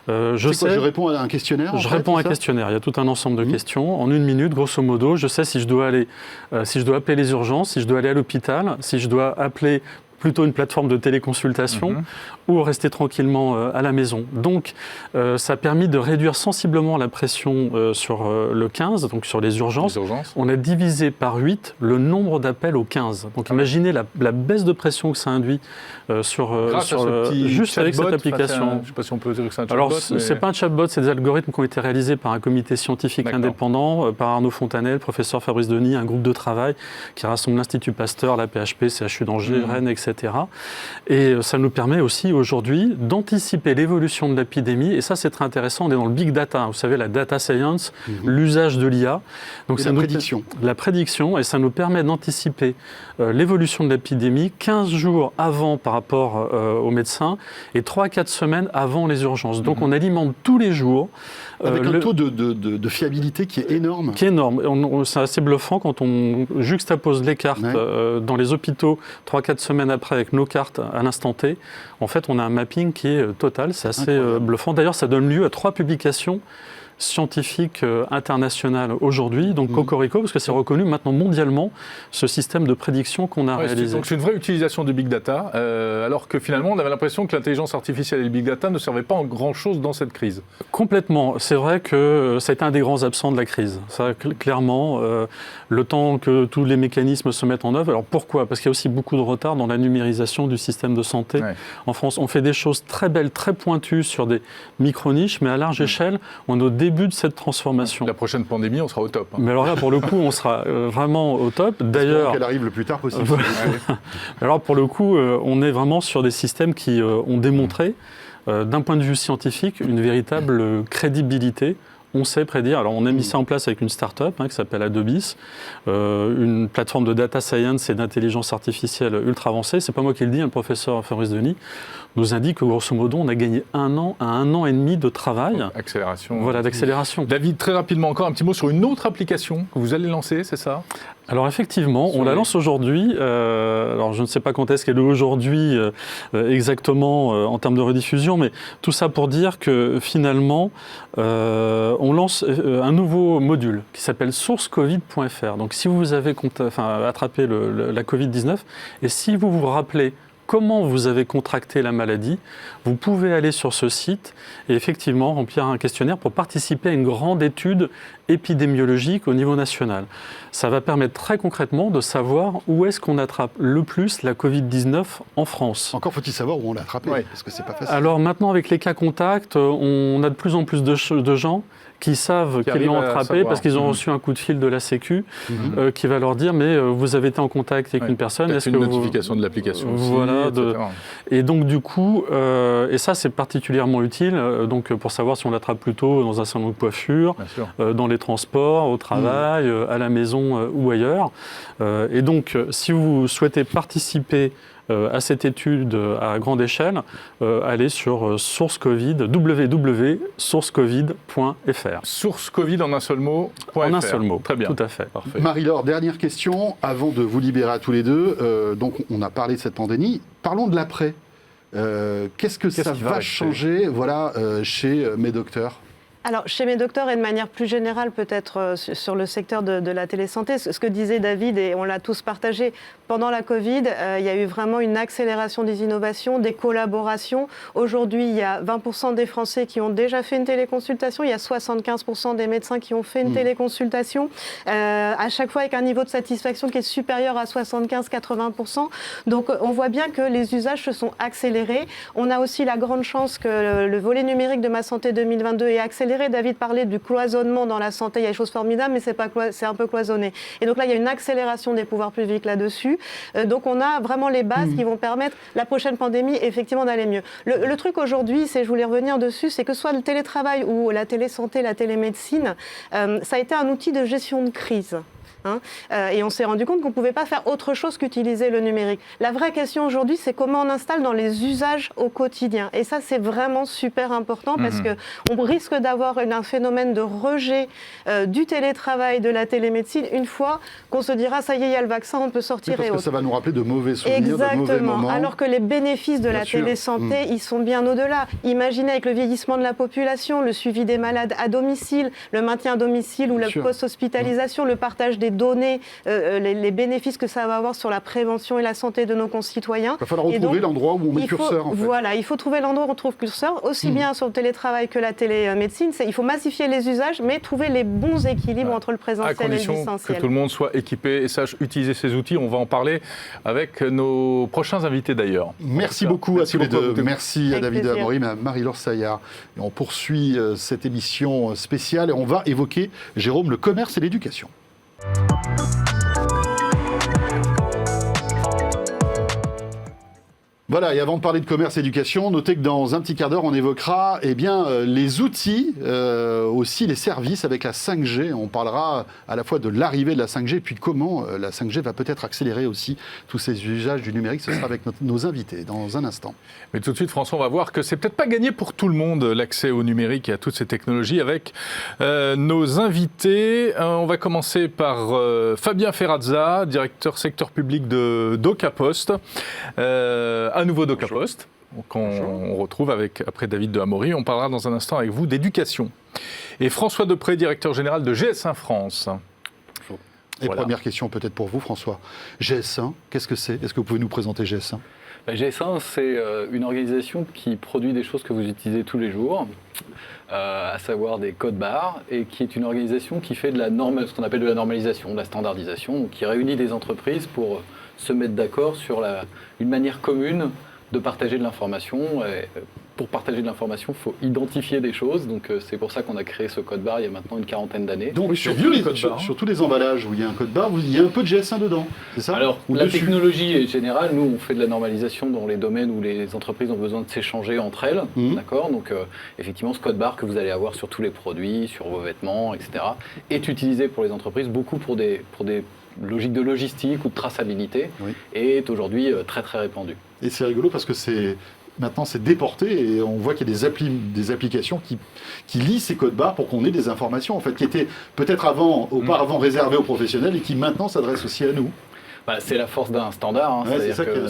Je réponds à un questionnaire? Je réponds à un questionnaire, il y a tout un ensemble de questions. En 1 minute, grosso modo, je sais si je dois appeler les urgences, si je dois aller à l'hôpital, si je dois appeler plutôt une plateforme de téléconsultation ou rester tranquillement à la maison. Donc, ça a permis de réduire sensiblement la pression sur le 15, donc sur les urgences. On a divisé par 8 le nombre d'appels au 15. Donc, imaginez la baisse de pression que ça induit juste avec cette application. Je ne sais pas si on peut dire que c'est un chatbot. Alors, ce n'est pas un chatbot, c'est des algorithmes qui ont été réalisés par un comité scientifique indépendant, par Arnaud Fontanel, professeur Fabrice Denis, un groupe de travail qui rassemble l'Institut Pasteur, la PHP, CHU d'Angers, Rennes, etc. Et ça nous permet aussi aujourd'hui d'anticiper l'évolution de l'épidémie. Et ça, c'est très intéressant. On est dans le big data. Vous savez, la data science, l'usage de l'IA. Donc, c'est la prédiction. La prédiction. Et ça nous permet d'anticiper l'évolution de l'épidémie 15 jours avant par rapport aux médecins et 3-4 semaines avant les urgences. Donc, on alimente tous les jours. Avec un taux de fiabilité qui est énorme. Qui est énorme. C'est assez bluffant quand on juxtapose les cartes dans les hôpitaux 3-4 semaines après avec nos cartes à l'instant T. En fait, on a un mapping qui est total. C'est assez bluffant. D'ailleurs, ça donne lieu à 3 publications scientifique international aujourd'hui, donc Cocorico, parce que c'est reconnu maintenant mondialement, ce système de prédiction qu'on a réalisé. Donc c'est une vraie utilisation du big data, alors que finalement on avait l'impression que l'intelligence artificielle et le big data ne servaient pas en grand-chose dans cette crise. Complètement. C'est vrai que ça a été un des grands absents de la crise. Ça, clairement, le temps que tous les mécanismes se mettent en œuvre. Alors pourquoi? Parce qu'il y a aussi beaucoup de retard dans la numérisation du système de santé. En France, on fait des choses très belles, très pointues sur des micro-niches, mais à large échelle, on est au début de cette transformation. La prochaine pandémie, on sera au top. Mais alors là, pour le coup, on sera vraiment au top. D'ailleurs, qu'elle arrive le plus tard possible. Alors pour le coup, on est vraiment sur des systèmes qui ont démontré, d'un point de vue scientifique, une véritable crédibilité. On sait prédire. Alors, on a mis ça en place avec une start-up qui s'appelle Adobis, une plateforme de data science et d'intelligence artificielle ultra avancée. C'est pas moi qui le dis, le professeur Fabrice Denis nous indique que, grosso modo, on a gagné 1 an à 1 an et demi de travail. Donc, accélération. Voilà, d'accélération. David, très rapidement encore, un petit mot sur une autre application que vous allez lancer, c'est ça? Alors effectivement, on la lance aujourd'hui. Alors je ne sais pas quand est-ce qu'elle est aujourd'hui exactement en termes de rediffusion, mais tout ça pour dire que finalement, on lance un nouveau module qui s'appelle sourcecovid.fr. Donc si vous avez attrapé la Covid-19 et si vous vous rappelez comment vous avez contracté la maladie, vous pouvez aller sur ce site et effectivement remplir un questionnaire pour participer à une grande étude épidémiologique au niveau national. Ça va permettre très concrètement de savoir où est-ce qu'on attrape le plus la Covid-19 en France. Encore faut-il savoir où on l'a attrapé, parce que c'est pas facile. Alors maintenant, avec les cas contacts, on a de plus en plus de gens qui savent qu'ils l'ont attrapé parce qu'ils ont reçu un coup de fil de la Sécu qui va leur dire mais vous avez été en contact avec une personne. Est-ce que une notification de l'application aussi, voilà, et donc du coup, et ça c'est particulièrement utile donc, pour savoir si on l'attrape plutôt dans un salon de coiffure, dans les transports, au travail, à la maison ou ailleurs. Et donc si vous souhaitez participer à cette étude à grande échelle, allez sur Source Covid, www.sourcecovid.fr. Source Covid en un seul mot. En un seul mot, très bien. Tout à fait. Parfait. Marie-Laure, dernière question, avant de vous libérer à tous les deux. Donc on a parlé de cette pandémie. Parlons de l'après. Qu'est-ce que ça va changer chez Medocteurs ? Alors, chez Medocteurs et de manière plus générale, peut-être sur le secteur de la télésanté, ce que disait David, et on l'a tous partagé, pendant la Covid, il y a eu vraiment une accélération des innovations, des collaborations. Aujourd'hui, il y a 20% des Français qui ont déjà fait une téléconsultation, il y a 75% des médecins qui ont fait une téléconsultation, à chaque fois avec un niveau de satisfaction qui est supérieur à 75-80%. Donc, on voit bien que les usages se sont accélérés. On a aussi la grande chance que le volet numérique de Ma Santé 2022 est accéléré. David parlait du cloisonnement dans la santé, il y a des choses formidables, mais c'est un peu cloisonné. Et donc là, il y a une accélération des pouvoirs publics là-dessus. Donc on a vraiment les bases qui vont permettre la prochaine pandémie, effectivement, d'aller mieux. Le truc aujourd'hui, je voulais revenir dessus, c'est que soit le télétravail ou la télésanté, la télémédecine, ça a été un outil de gestion de crise. Et on s'est rendu compte qu'on ne pouvait pas faire autre chose qu'utiliser le numérique. La vraie question aujourd'hui, c'est comment on installe dans les usages au quotidien. Et ça, c'est vraiment super important parce qu'on risque d'avoir un phénomène de rejet du télétravail, de la télémédecine, une fois qu'on se dira, ça y est, il y a le vaccin, on peut sortir parce que ça va nous rappeler de mauvais souvenirs, de mauvais moments. Alors que les bénéfices de la télésanté, ils sont bien au-delà. Imaginez avec le vieillissement de la population, le suivi des malades à domicile, le maintien à domicile ou la post-hospitalisation, le partage des données, les bénéfices que ça va avoir sur la prévention et la santé de nos concitoyens. Il va falloir retrouver l'endroit où on met le curseur. Voilà, il faut trouver l'endroit où on trouve le curseur, aussi bien sur le télétravail que la télémédecine. Il faut massifier les usages, mais trouver les bons équilibres entre le présentiel et le distanciel. À condition que tout le monde soit équipé et sache utiliser ces outils. On va en parler avec nos prochains invités d'ailleurs. Merci beaucoup à tous les deux. Merci à David Amorim et à Marie-Laure Saillard. Et on poursuit cette émission spéciale et on va évoquer, Jérôme, le commerce et l'éducation. Voilà, et avant de parler de commerce et éducation, notez que dans un petit quart d'heure, on évoquera les outils, aussi les services avec la 5G. On parlera à la fois de l'arrivée de la 5G et puis comment la 5G va peut-être accélérer aussi tous ces usages du numérique. Ce sera avec nos invités dans un instant. Mais tout de suite, François, on va voir que c'est peut-être pas gagné pour tout le monde, l'accès au numérique et à toutes ces technologies avec nos invités. On va commencer par Fabien Ferrazza, directeur secteur public de DocaPost. À nouveau DocaPost, qu'on retrouve après David de Amorim. On parlera dans un instant avec vous d'éducation. Et François Depré, directeur général de GS1 France. Bonjour. Et première question peut-être pour vous, François. GS1, qu'est-ce que c'est ? Est-ce que vous pouvez nous présenter GS1 ? GS1, c'est une organisation qui produit des choses que vous utilisez tous les jours, à savoir des codes barres, et qui est une organisation qui fait ce qu'on appelle de la normalisation, de la standardisation, qui réunit des entreprises pour se mettre d'accord sur une manière commune de partager de l'information. Pour partager de l'information, il faut identifier des choses. Donc c'est pour ça qu'on a créé ce code barre il y a maintenant une quarantaine d'années. Donc sur tous les emballages où il y a un code barre, il y a un peu de GS1 dedans, c'est ça ? Alors la technologie est générale. Nous, on fait de la normalisation dans les domaines où les entreprises ont besoin de s'échanger entre elles. D'accord ? Donc effectivement, ce code barre que vous allez avoir sur tous les produits, sur vos vêtements, etc., est utilisé pour les entreprises, beaucoup pour des logique de logistique ou de traçabilité, et est aujourd'hui très très répandu. Et c'est rigolo parce que maintenant c'est déporté et on voit qu'il y a des applications qui lisent ces codes barres pour qu'on ait des informations en fait, qui étaient peut-être auparavant réservées aux professionnels et qui maintenant s'adressent aussi à nous. C'est la force d'un standard. C'est-à-dire que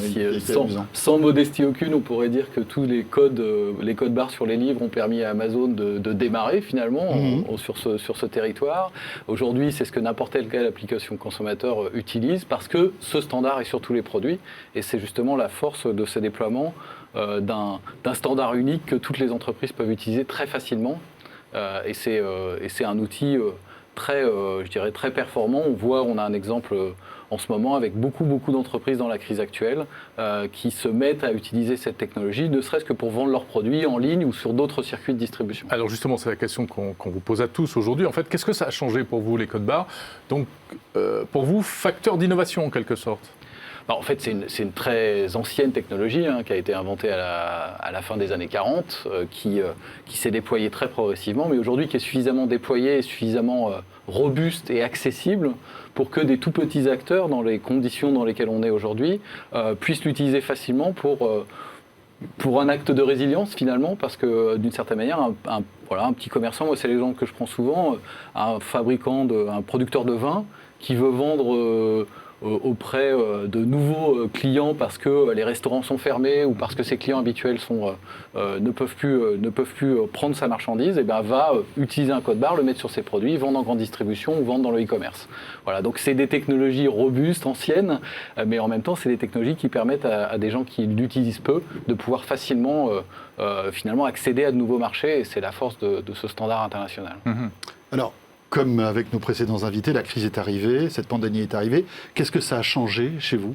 sans modestie aucune, on pourrait dire que tous les codes barres sur les livres ont permis à Amazon de démarrer finalement sur ce territoire. Aujourd'hui, c'est ce que n'importe quelle application consommateur utilise parce que ce standard est sur tous les produits. Et c'est justement la force de ces déploiements d'un standard unique que toutes les entreprises peuvent utiliser très facilement. Et c'est un outil je dirais très performant. On a un exemple en ce moment avec beaucoup d'entreprises dans la crise actuelle qui se mettent à utiliser cette technologie, ne serait-ce que pour vendre leurs produits en ligne ou sur d'autres circuits de distribution. Alors justement, c'est la question qu'on vous pose à tous aujourd'hui. En fait, qu'est-ce que ça a changé pour vous, les codes barres? Donc, pour vous, facteur d'innovation en quelque sorte? En fait, c'est une très ancienne technologie qui a été inventée à la fin des années 40, qui s'est déployée très progressivement, mais aujourd'hui qui est suffisamment déployée, suffisamment robuste et accessible pour que des tout petits acteurs, dans les conditions dans lesquelles on est aujourd'hui, puissent l'utiliser facilement pour un acte de résilience finalement, parce que d'une certaine manière, un petit commerçant, moi c'est l'exemple que je prends souvent, un producteur de vin qui veut vendre auprès de nouveaux clients parce que les restaurants sont fermés ou parce que ses clients habituels ne peuvent plus prendre sa marchandise, et va utiliser un code barre, le mettre sur ses produits, vendre en grande distribution ou vendre dans le e-commerce. Voilà, donc c'est des technologies robustes, anciennes, mais en même temps c'est des technologies qui permettent à des gens qui l'utilisent peu de pouvoir facilement finalement accéder à de nouveaux marchés, et c'est la force de ce standard international. Alors, comme avec nos précédents invités, la crise est arrivée, cette pandémie est arrivée. Qu'est-ce que ça a changé chez vous ?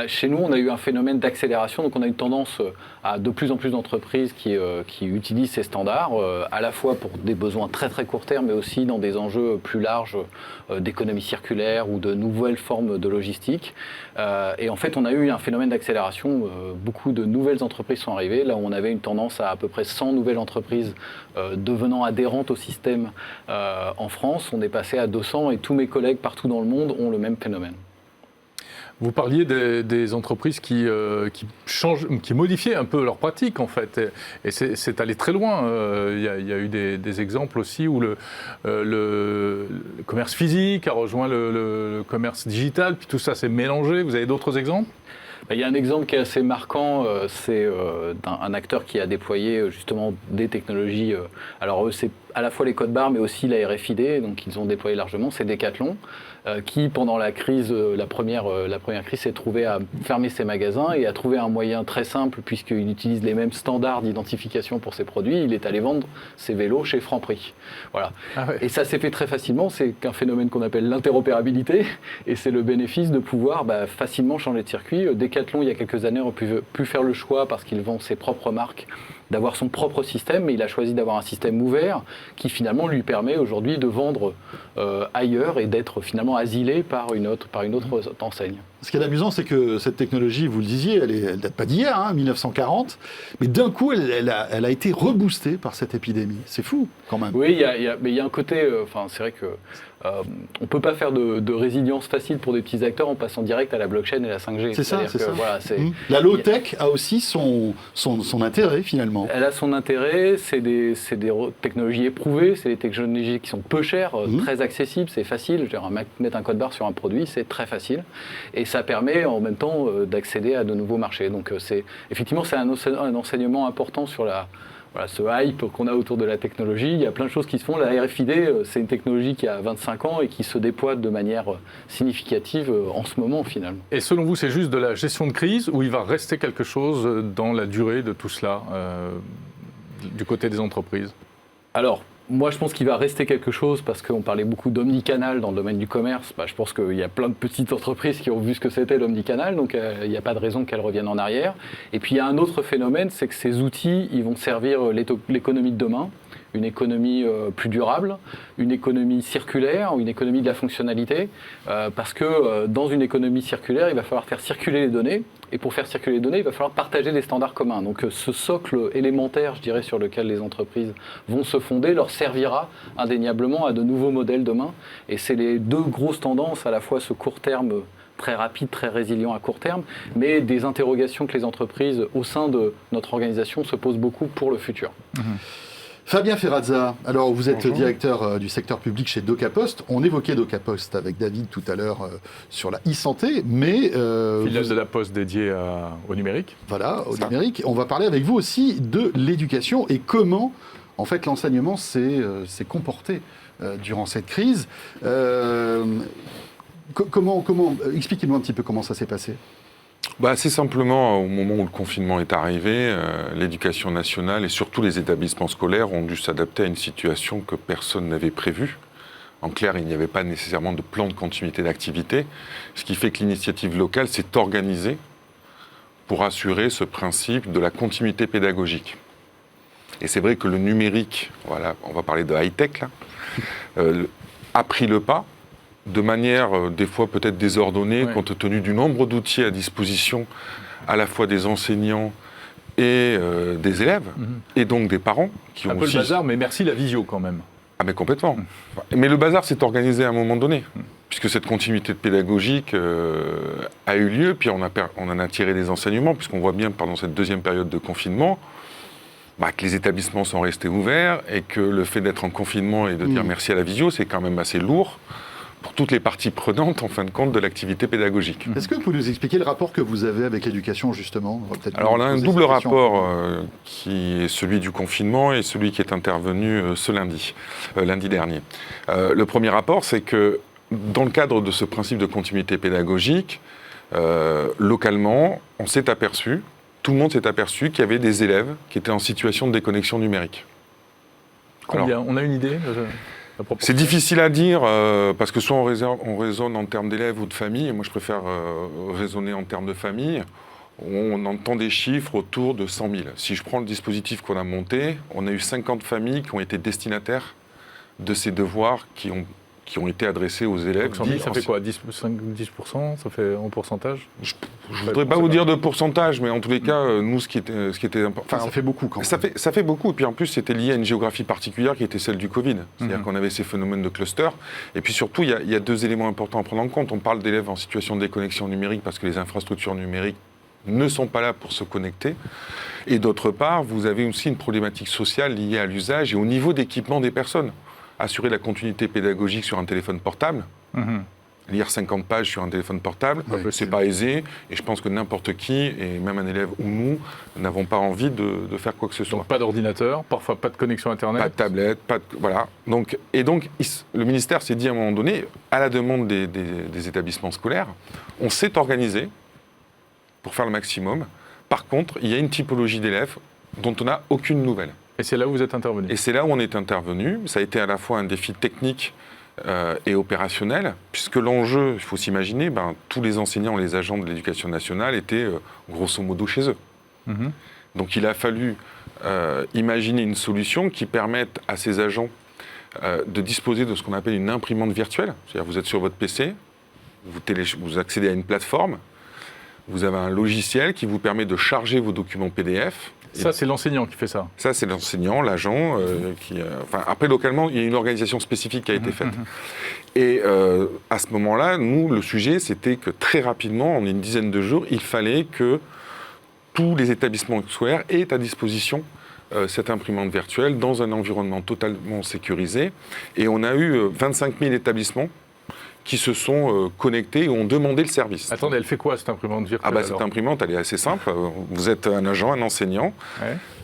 Chez nous, on a eu un phénomène d'accélération, donc on a une tendance à de plus en plus d'entreprises qui utilisent ces standards, à la fois pour des besoins très très court terme, mais aussi dans des enjeux plus larges d'économie circulaire ou de nouvelles formes de logistique. Et en fait, on a eu un phénomène d'accélération, beaucoup de nouvelles entreprises sont arrivées, là où on avait une tendance à peu près 100 nouvelles entreprises devenant adhérentes au système en France, on est passé à 200 et tous mes collègues partout dans le monde ont le même phénomène. Vous parliez des entreprises qui modifiaient un peu leurs pratiques, en fait, et c'est allé très loin. Il y a eu des exemples aussi où le commerce physique a rejoint le commerce digital, puis tout ça s'est mélangé. Vous avez d'autres exemples ? Il y a un exemple qui est assez marquant, c'est un acteur qui a déployé justement des technologies. Alors eux, c'est à la fois les codes barres, mais aussi la RFID, donc ils ont déployé largement. C'est Decathlon qui, pendant la crise, la première crise, s'est trouvé à fermer ses magasins et a trouvé un moyen très simple, puisqu'il utilise les mêmes standards d'identification pour ses produits. Il est allé vendre ses vélos chez Franprix. Voilà. Ah ouais. Et ça s'est fait très facilement. C'est un phénomène qu'on appelle l'interopérabilité, et c'est le bénéfice de pouvoir facilement changer de circuit. Decathlon, il y a quelques années, aurait pu faire le choix, parce qu'il vend ses propres marques, d'avoir son propre système, mais il a choisi d'avoir un système ouvert qui finalement lui permet aujourd'hui de vendre ailleurs et d'être finalement asilé par une autre enseigne. Ce qui est amusant, c'est que cette technologie, vous le disiez, elle date pas d'hier, 1940, mais d'un coup, elle a été reboostée par cette épidémie. C'est fou, quand même. Oui, mais il y a un côté... c'est vrai que on ne peut pas faire de résilience facile pour des petits acteurs en passant direct à la blockchain et la 5G. C'est ça. Voilà, la low-tech a aussi son intérêt, finalement. Elle a son intérêt, c'est des technologies éprouvées, c'est des technologies qui sont peu chères, très accessibles, c'est facile. Mettre un code barre sur un produit, c'est très facile. Et ça permet en même temps d'accéder à de nouveaux marchés. Donc effectivement, c'est un enseignement important sur ce hype qu'on a autour de la technologie. Il y a plein de choses qui se font. La RFID, c'est une technologie qui a 25 ans et qui se déploie de manière significative en ce moment, finalement. Et selon vous, c'est juste de la gestion de crise ou il va rester quelque chose dans la durée de tout cela, du côté des entreprises ? Alors, moi, je pense qu'il va rester quelque chose parce qu'on parlait beaucoup d'omnicanal dans le domaine du commerce. Je pense qu'il y a plein de petites entreprises qui ont vu ce que c'était l'omnicanal, donc il n'y a pas de raison qu'elles reviennent en arrière. Et puis, il y a un autre phénomène, c'est que ces outils, ils vont servir l'économie de demain, une économie plus durable, une économie circulaire, une économie de la fonctionnalité, parce que dans une économie circulaire, il va falloir faire circuler les données, et pour faire circuler les données, il va falloir partager des standards communs. Donc ce socle élémentaire, je dirais, sur lequel les entreprises vont se fonder, leur servira indéniablement à de nouveaux modèles demain, et c'est les deux grosses tendances, à la fois ce court terme très rapide, très résilient à court terme, mais des interrogations que les entreprises, au sein de notre organisation, se posent beaucoup pour le futur. Fabien Ferrazza, alors vous êtes directeur du secteur public chez DocaPost. On évoquait DocaPost avec David tout à l'heure sur la e-santé, mais... filiale de la Poste dédiée au numérique. Voilà, au numérique. On va parler avec vous aussi de l'éducation et comment, en fait, l'enseignement s'est comporté durant cette crise. Expliquez-nous un petit peu comment ça s'est passé. Assez simplement, au moment où le confinement est arrivé, l'éducation nationale et surtout les établissements scolaires ont dû s'adapter à une situation que personne n'avait prévue. En clair, il n'y avait pas nécessairement de plan de continuité d'activité, ce qui fait que l'initiative locale s'est organisée pour assurer ce principe de la continuité pédagogique. Et c'est vrai que le numérique, voilà, on va parler de high-tech, là, a pris le pas, de manière des fois peut-être désordonnée, compte tenu du nombre d'outils à disposition, à la fois des enseignants et des élèves, et donc des parents. Qui un ont peu aussi... le bazar, mais merci la visio quand même. Ah mais complètement. Mais le bazar s'est organisé à un moment donné, puisque cette continuité pédagogique a eu lieu, puis on en a tiré des enseignements, puisqu'on voit bien pendant cette deuxième période de confinement, que les établissements sont restés ouverts, et que le fait d'être en confinement et de dire merci à la visio, c'est quand même assez lourd pour toutes les parties prenantes, en fin de compte, de l'activité pédagogique. Est-ce que vous pouvez nous expliquer le rapport que vous avez avec l'éducation, justement ? Alors, on a un double rapport qui est celui du confinement et celui qui est intervenu ce lundi dernier. Le premier rapport, c'est que dans le cadre de ce principe de continuité pédagogique, localement, on s'est aperçu, tout le monde s'est aperçu qu'il y avait des élèves qui étaient en situation de déconnexion numérique. Combien ? On a une idée C'est difficile à dire, parce que soit on raisonne en termes d'élèves ou de famille, et moi je préfère raisonner en termes de famille. On entend des chiffres autour de 100 000. Si je prends le dispositif qu'on a monté, on a eu 50 familles qui ont été destinataires de ces devoirs qui ont été adressés aux élèves. Donc 100 000, ça fait quoi, 10%? Ça fait en pourcentage? Je ne voudrais pas vous dire de pourcentage, mais en tous les cas, nous, ce qui était important... ça fait beaucoup quand même. Ça fait beaucoup, et puis en plus, c'était lié à une géographie particulière qui était celle du Covid. C'est-à-dire qu'on avait ces phénomènes de cluster. Et puis surtout, il y a deux éléments importants à prendre en compte. On parle d'élèves en situation de déconnexion numérique parce que les infrastructures numériques ne sont pas là pour se connecter. Et d'autre part, vous avez aussi une problématique sociale liée à l'usage et au niveau d'équipement des personnes. Assurer la continuité pédagogique sur un téléphone portable, lire 50 pages sur un téléphone portable, c'est pas aisé, et je pense que n'importe qui, et même un élève ou nous, n'avons pas envie de faire quoi que ce soit. Donc pas d'ordinateur, parfois pas de connexion Internet. Pas de tablette, voilà. Donc, le ministère s'est dit à un moment donné, à la demande des établissements scolaires, on s'est organisé pour faire le maximum. Par contre, il y a une typologie d'élèves dont on n'a aucune nouvelle. Et c'est là où vous êtes intervenu. Et c'est là où on est intervenu. Ça a été à la fois un défi technique et opérationnel, puisque l'enjeu, il faut s'imaginer, tous les enseignants et les agents de l'éducation nationale étaient grosso modo chez eux. Donc il a fallu imaginer une solution qui permette à ces agents de disposer de ce qu'on appelle une imprimante virtuelle. C'est-à-dire vous êtes sur votre PC, vous accédez à une plateforme, vous avez un logiciel qui vous permet de charger vos documents PDF. Ça, c'est l'enseignant qui fait ça. Ça, c'est l'enseignant, l'agent. Après, localement, il y a une organisation spécifique qui a été faite. Et à ce moment-là, nous, le sujet, c'était que très rapidement, en une dizaine de jours, il fallait que tous les établissements scolaires aient à disposition cette imprimante virtuelle dans un environnement totalement sécurisé. Et on a eu 25 000 établissements qui se sont connectés et ont demandé le service. Attendez, elle fait quoi cette imprimante virtuelle Cette imprimante, elle est assez simple. Vous êtes un agent, un enseignant.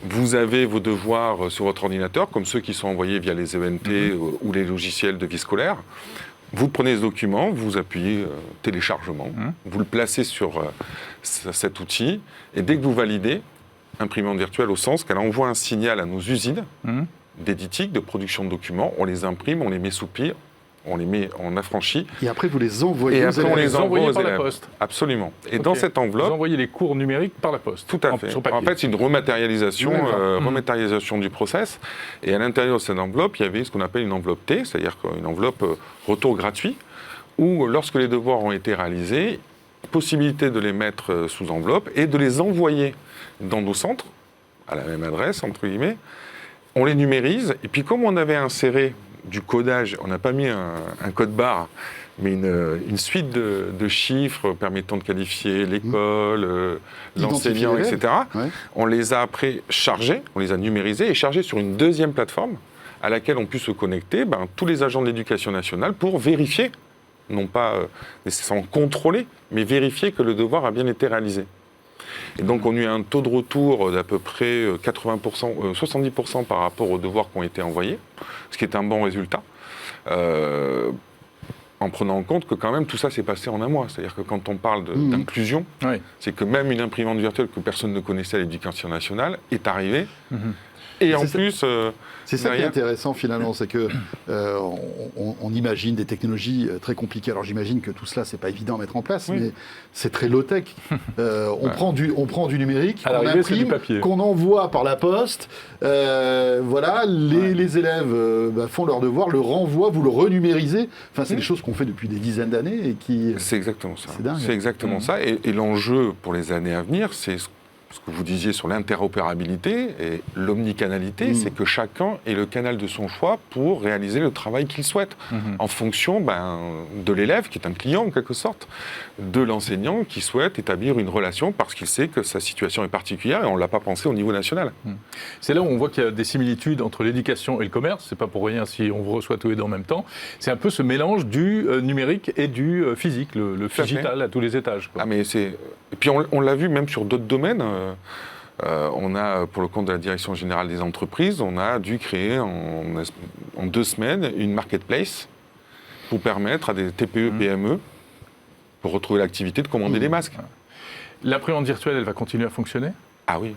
Vous avez vos devoirs sur votre ordinateur, comme ceux qui sont envoyés via les ENT ou les logiciels de vie scolaire. Vous prenez ce document, vous appuyez téléchargement, vous le placez sur cet outil, et dès que vous validez, imprimante virtuelle au sens qu'elle envoie un signal à nos usines d'éditique, de production de documents, on les imprime, on les met sous pli, on les met en affranchi. Et après, vous les envoyez aux élèves. On les envoie aux par élèves. La poste. Absolument. Et dans cette enveloppe... Vous envoyez les cours numériques par la poste. Tout à fait. En fait, c'est une rematérialisation du process. Et à l'intérieur de cette enveloppe, il y avait ce qu'on appelle une enveloppe T, c'est-à-dire une enveloppe retour gratuit, où lorsque les devoirs ont été réalisés, possibilité de les mettre sous enveloppe et de les envoyer dans nos centres, à la même adresse, entre guillemets. On les numérise. Et puis, comme on avait inséré du codage, on n'a pas mis un code barre mais une suite de chiffres permettant de qualifier l'école, l'enseignant, etc. Ouais. On les a après chargés, on les a numérisés et chargés sur une deuxième plateforme à laquelle ont pu se connecter tous les agents de l'éducation nationale pour vérifier, non pas nécessairement contrôler, mais vérifier que le devoir a bien été réalisé. Et donc on a eu un taux de retour d'à peu près 80%, 70% par rapport aux devoirs qui ont été envoyés, ce qui est un bon résultat. En prenant en compte que quand même tout ça s'est passé en un mois. C'est-à-dire que quand on parle d'inclusion, c'est que même une imprimante virtuelle que personne ne connaissait à l'éducation nationale est arrivée. Et en plus... c'est ça qui est intéressant finalement, c'est que on imagine des technologies très compliquées. Alors j'imagine que tout cela, c'est pas évident à mettre en place, mais c'est très low-tech. On prend du numérique, on imprime, qu'on envoie par la poste. Voilà, les élèves font leur devoir, le renvoient, vous le renumérisez. Enfin, c'est des choses qu'on fait depuis des dizaines d'années et qui... C'est exactement ça. C'est dingue. C'est exactement ça. Et l'enjeu pour les années à venir, c'est ce que vous disiez sur l'interopérabilité et l'omnicanalité, c'est que chacun ait le canal de son choix pour réaliser le travail qu'il souhaite, en fonction de l'élève, qui est un client en quelque sorte, de l'enseignant qui souhaite établir une relation parce qu'il sait que sa situation est particulière et on ne l'a pas pensé au niveau national. C'est là où on voit qu'il y a des similitudes entre l'éducation et le commerce. C'est pas pour rien si on vous reçoit tous les deux en même temps. C'est un peu ce mélange du numérique et du physique, le digital à tous les étages, quoi. Ah, mais et puis on l'a vu même sur d'autres domaines. On a, pour le compte de la Direction Générale des Entreprises, on a dû créer en 2 semaines une marketplace pour permettre à des TPE, PME, pour retrouver l'activité, de commander des masques. L'imprimante virtuelle, elle va continuer à fonctionner ? Ah oui.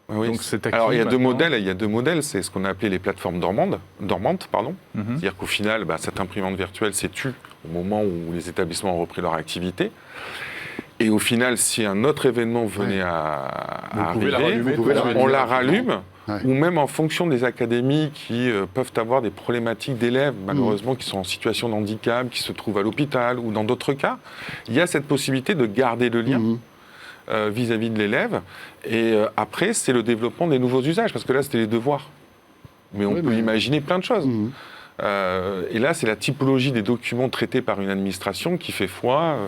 Oui. Donc c'est actif. Alors il y a deux modèles, c'est ce qu'on a appelé les plateformes dormantes. C'est-à-dire qu'au final, cette imprimante virtuelle s'est tue au moment où les établissements ont repris leur activité. Et au final, si un autre événement venait à arriver, on la rallume, ou même en fonction des académies qui peuvent avoir des problématiques d'élèves, malheureusement, qui sont en situation de handicap, qui se trouvent à l'hôpital, ou dans d'autres cas, il y a cette possibilité de garder le lien vis-à-vis de l'élève. Et après, c'est le développement des nouveaux usages, parce que là, c'était les devoirs. Mais on peut imaginer plein de choses. Et là, c'est la typologie des documents traités par une administration qui fait foi.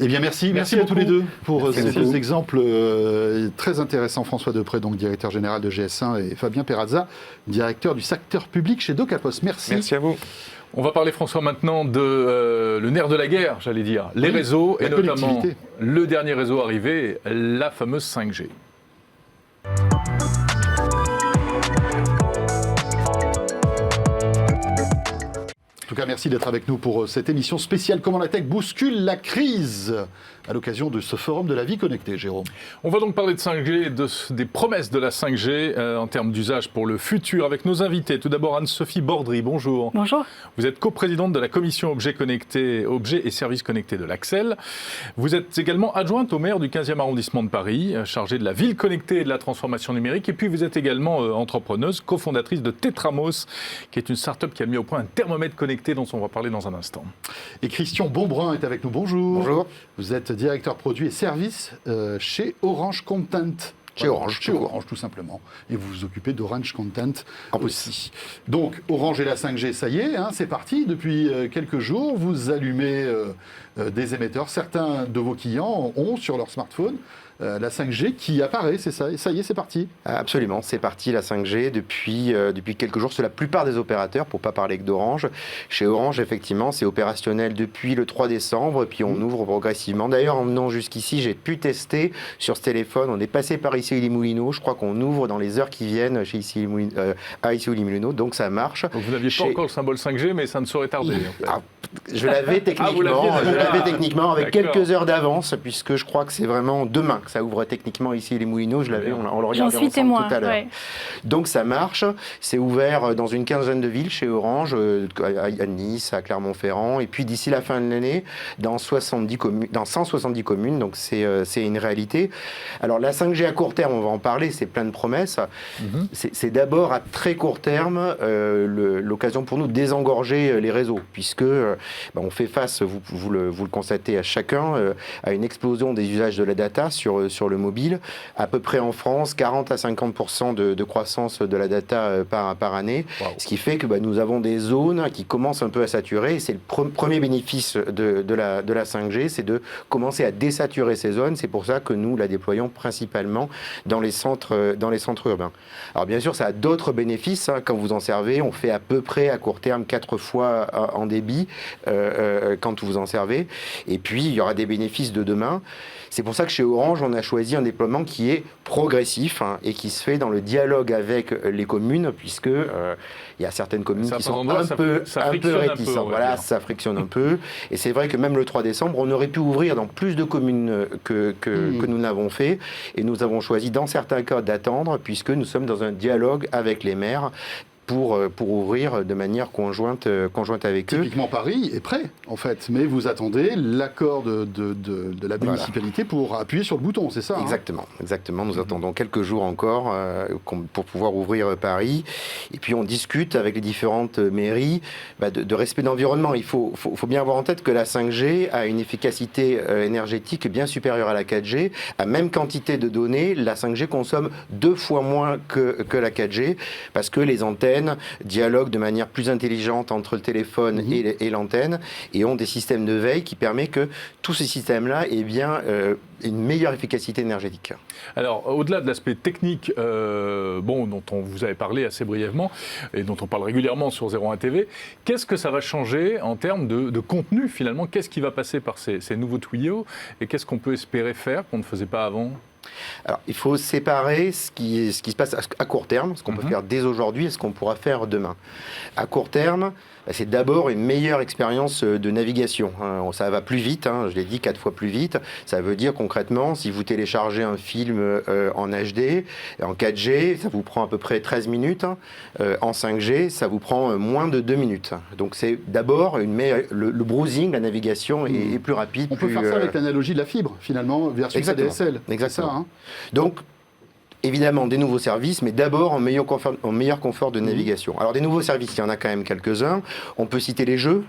Eh bien, merci à tous les deux pour ces exemples très intéressants. François Deprez, donc directeur général de GS1, et Fabien Perazza, directeur du secteur public chez Docapos. Merci. Merci à vous. On va parler, François, maintenant de le nerf de la guerre, j'allais dire, les réseaux, et notamment le dernier réseau arrivé, la fameuse 5G. En tout cas, merci d'être avec nous pour cette émission spéciale Comment la tech bouscule la crise à l'occasion de ce forum de la vie connectée, Jérôme. On va donc parler de 5G, des promesses de la 5G en termes d'usage pour le futur avec nos invités. Tout d'abord, Anne-Sophie Bordry, bonjour. Bonjour. Vous êtes coprésidente de la commission objets et services connectés de l'Axel. Vous êtes également adjointe au maire du 15e arrondissement de Paris, chargée de la ville connectée et de la transformation numérique. Et puis, vous êtes également entrepreneuse, cofondatrice de Tetramos, qui est une start-up qui a mis au point un thermomètre connecté dont on va parler dans un instant. Et Christian Bonbrun est avec nous. Bonjour. Bonjour. Vous êtes directeur produits et services chez Orange Content. Chez Orange, tout simplement. Et vous vous occupez d'Orange Content aussi. Donc, Orange et la 5G, ça y est, c'est parti. Depuis quelques jours, vous allumez des émetteurs. Certains de vos clients ont sur leur smartphone la 5G qui apparaît, c'est ça. Ça y est, c'est parti. Absolument, c'est parti la 5G depuis quelques jours. C'est la plupart des opérateurs, pour ne pas parler que d'Orange. Chez Orange, effectivement, c'est opérationnel depuis le 3 décembre, puis on ouvre progressivement. D'ailleurs, en venant jusqu'ici, j'ai pu tester sur ce téléphone. On est passé par Issy-les-Moulineaux. Je crois qu'on ouvre dans les heures qui viennent chez à Issy-les-Moulineaux, donc ça marche. Donc vous n'aviez pas encore le symbole 5G, mais ça ne saurait tarder. En fait. Je l'avais techniquement, avec quelques heures d'avance, puisque je crois que c'est vraiment demain que ça ouvre techniquement ici les Moulineaux. Je l'avais, on le regardait ensemble tout à l'heure. Ouais. Donc ça marche. C'est ouvert dans une quinzaine de villes chez Orange, à Nice, à Clermont-Ferrand, et puis d'ici la fin de l'année, dans 170 communes. Donc c'est une réalité. Alors la 5G à court terme, on va en parler. C'est plein de promesses. C'est d'abord à très court terme l'occasion pour nous de désengorger les réseaux, puisque on fait face, vous vous le constatez à chacun, à une explosion des usages de la data sur le mobile. À peu près en France, 40 à 50% de croissance de la data par année, ce qui fait que nous avons des zones qui commencent un peu à saturer. Et c'est le premier bénéfice de la 5G, c'est de commencer à désaturer ces zones. C'est pour ça que nous la déployons principalement dans les centres urbains. Alors bien sûr, ça a d'autres bénéfices. Quand vous en servez, on fait à peu près à court terme 4 fois en débit quand vous en servez. Et puis, il y aura des bénéfices de demain. C'est pour ça que chez Orange, on a choisi un déploiement qui est progressif et qui se fait dans le dialogue avec les communes, puisque il y a certaines communes qui sont un peu réticentes. Voilà, ça frictionne un peu. Et c'est vrai que même le 3 décembre, on aurait pu ouvrir dans plus de communes que nous n'avons fait. Et nous avons choisi, dans certains cas, d'attendre, puisque nous sommes dans un dialogue avec les maires pour ouvrir de manière conjointe avec eux. Typiquement, Paris est prêt, en fait, mais vous attendez l'accord de la municipalité pour appuyer sur le bouton, c'est ça? Exactement. Nous attendons quelques jours encore pour pouvoir ouvrir Paris. Et puis, on discute avec les différentes mairies de respect d'environnement. Il faut bien avoir en tête que la 5G a une efficacité énergétique bien supérieure à la 4G. À même quantité de données, la 5G consomme 2 fois moins que la 4G, parce que les antennes dialoguent de manière plus intelligente entre le téléphone et l'antenne, et ont des systèmes de veille qui permettent que tous ces systèmes-là aient bien une meilleure efficacité énergétique. Alors, au-delà de l'aspect technique, dont on vous avait parlé assez brièvement, et dont on parle régulièrement sur 01 TV, qu'est-ce que ça va changer en termes de contenu, finalement? Qu'est-ce qui va passer par ces nouveaux tuyaux, et qu'est-ce qu'on peut espérer faire qu'on ne faisait pas avant? Alors, il faut séparer ce qui se passe à court terme, ce qu'on peut faire dès aujourd'hui et ce qu'on pourra faire demain. À court terme, c'est d'abord une meilleure expérience de navigation. Ça va plus vite, je l'ai dit, 4 fois plus vite. Ça veut dire concrètement, si vous téléchargez un film en HD, en 4G, ça vous prend à peu près 13 minutes. En 5G, ça vous prend moins de 2 minutes. Donc c'est d'abord le browsing, la navigation est plus rapide. On peut faire ça avec l'analogie de la fibre, finalement, versus ADSL. Exactement. Donc, évidemment, des nouveaux services, mais d'abord en meilleur confort de navigation. Alors, des nouveaux services, il y en a quand même quelques-uns. On peut citer les jeux.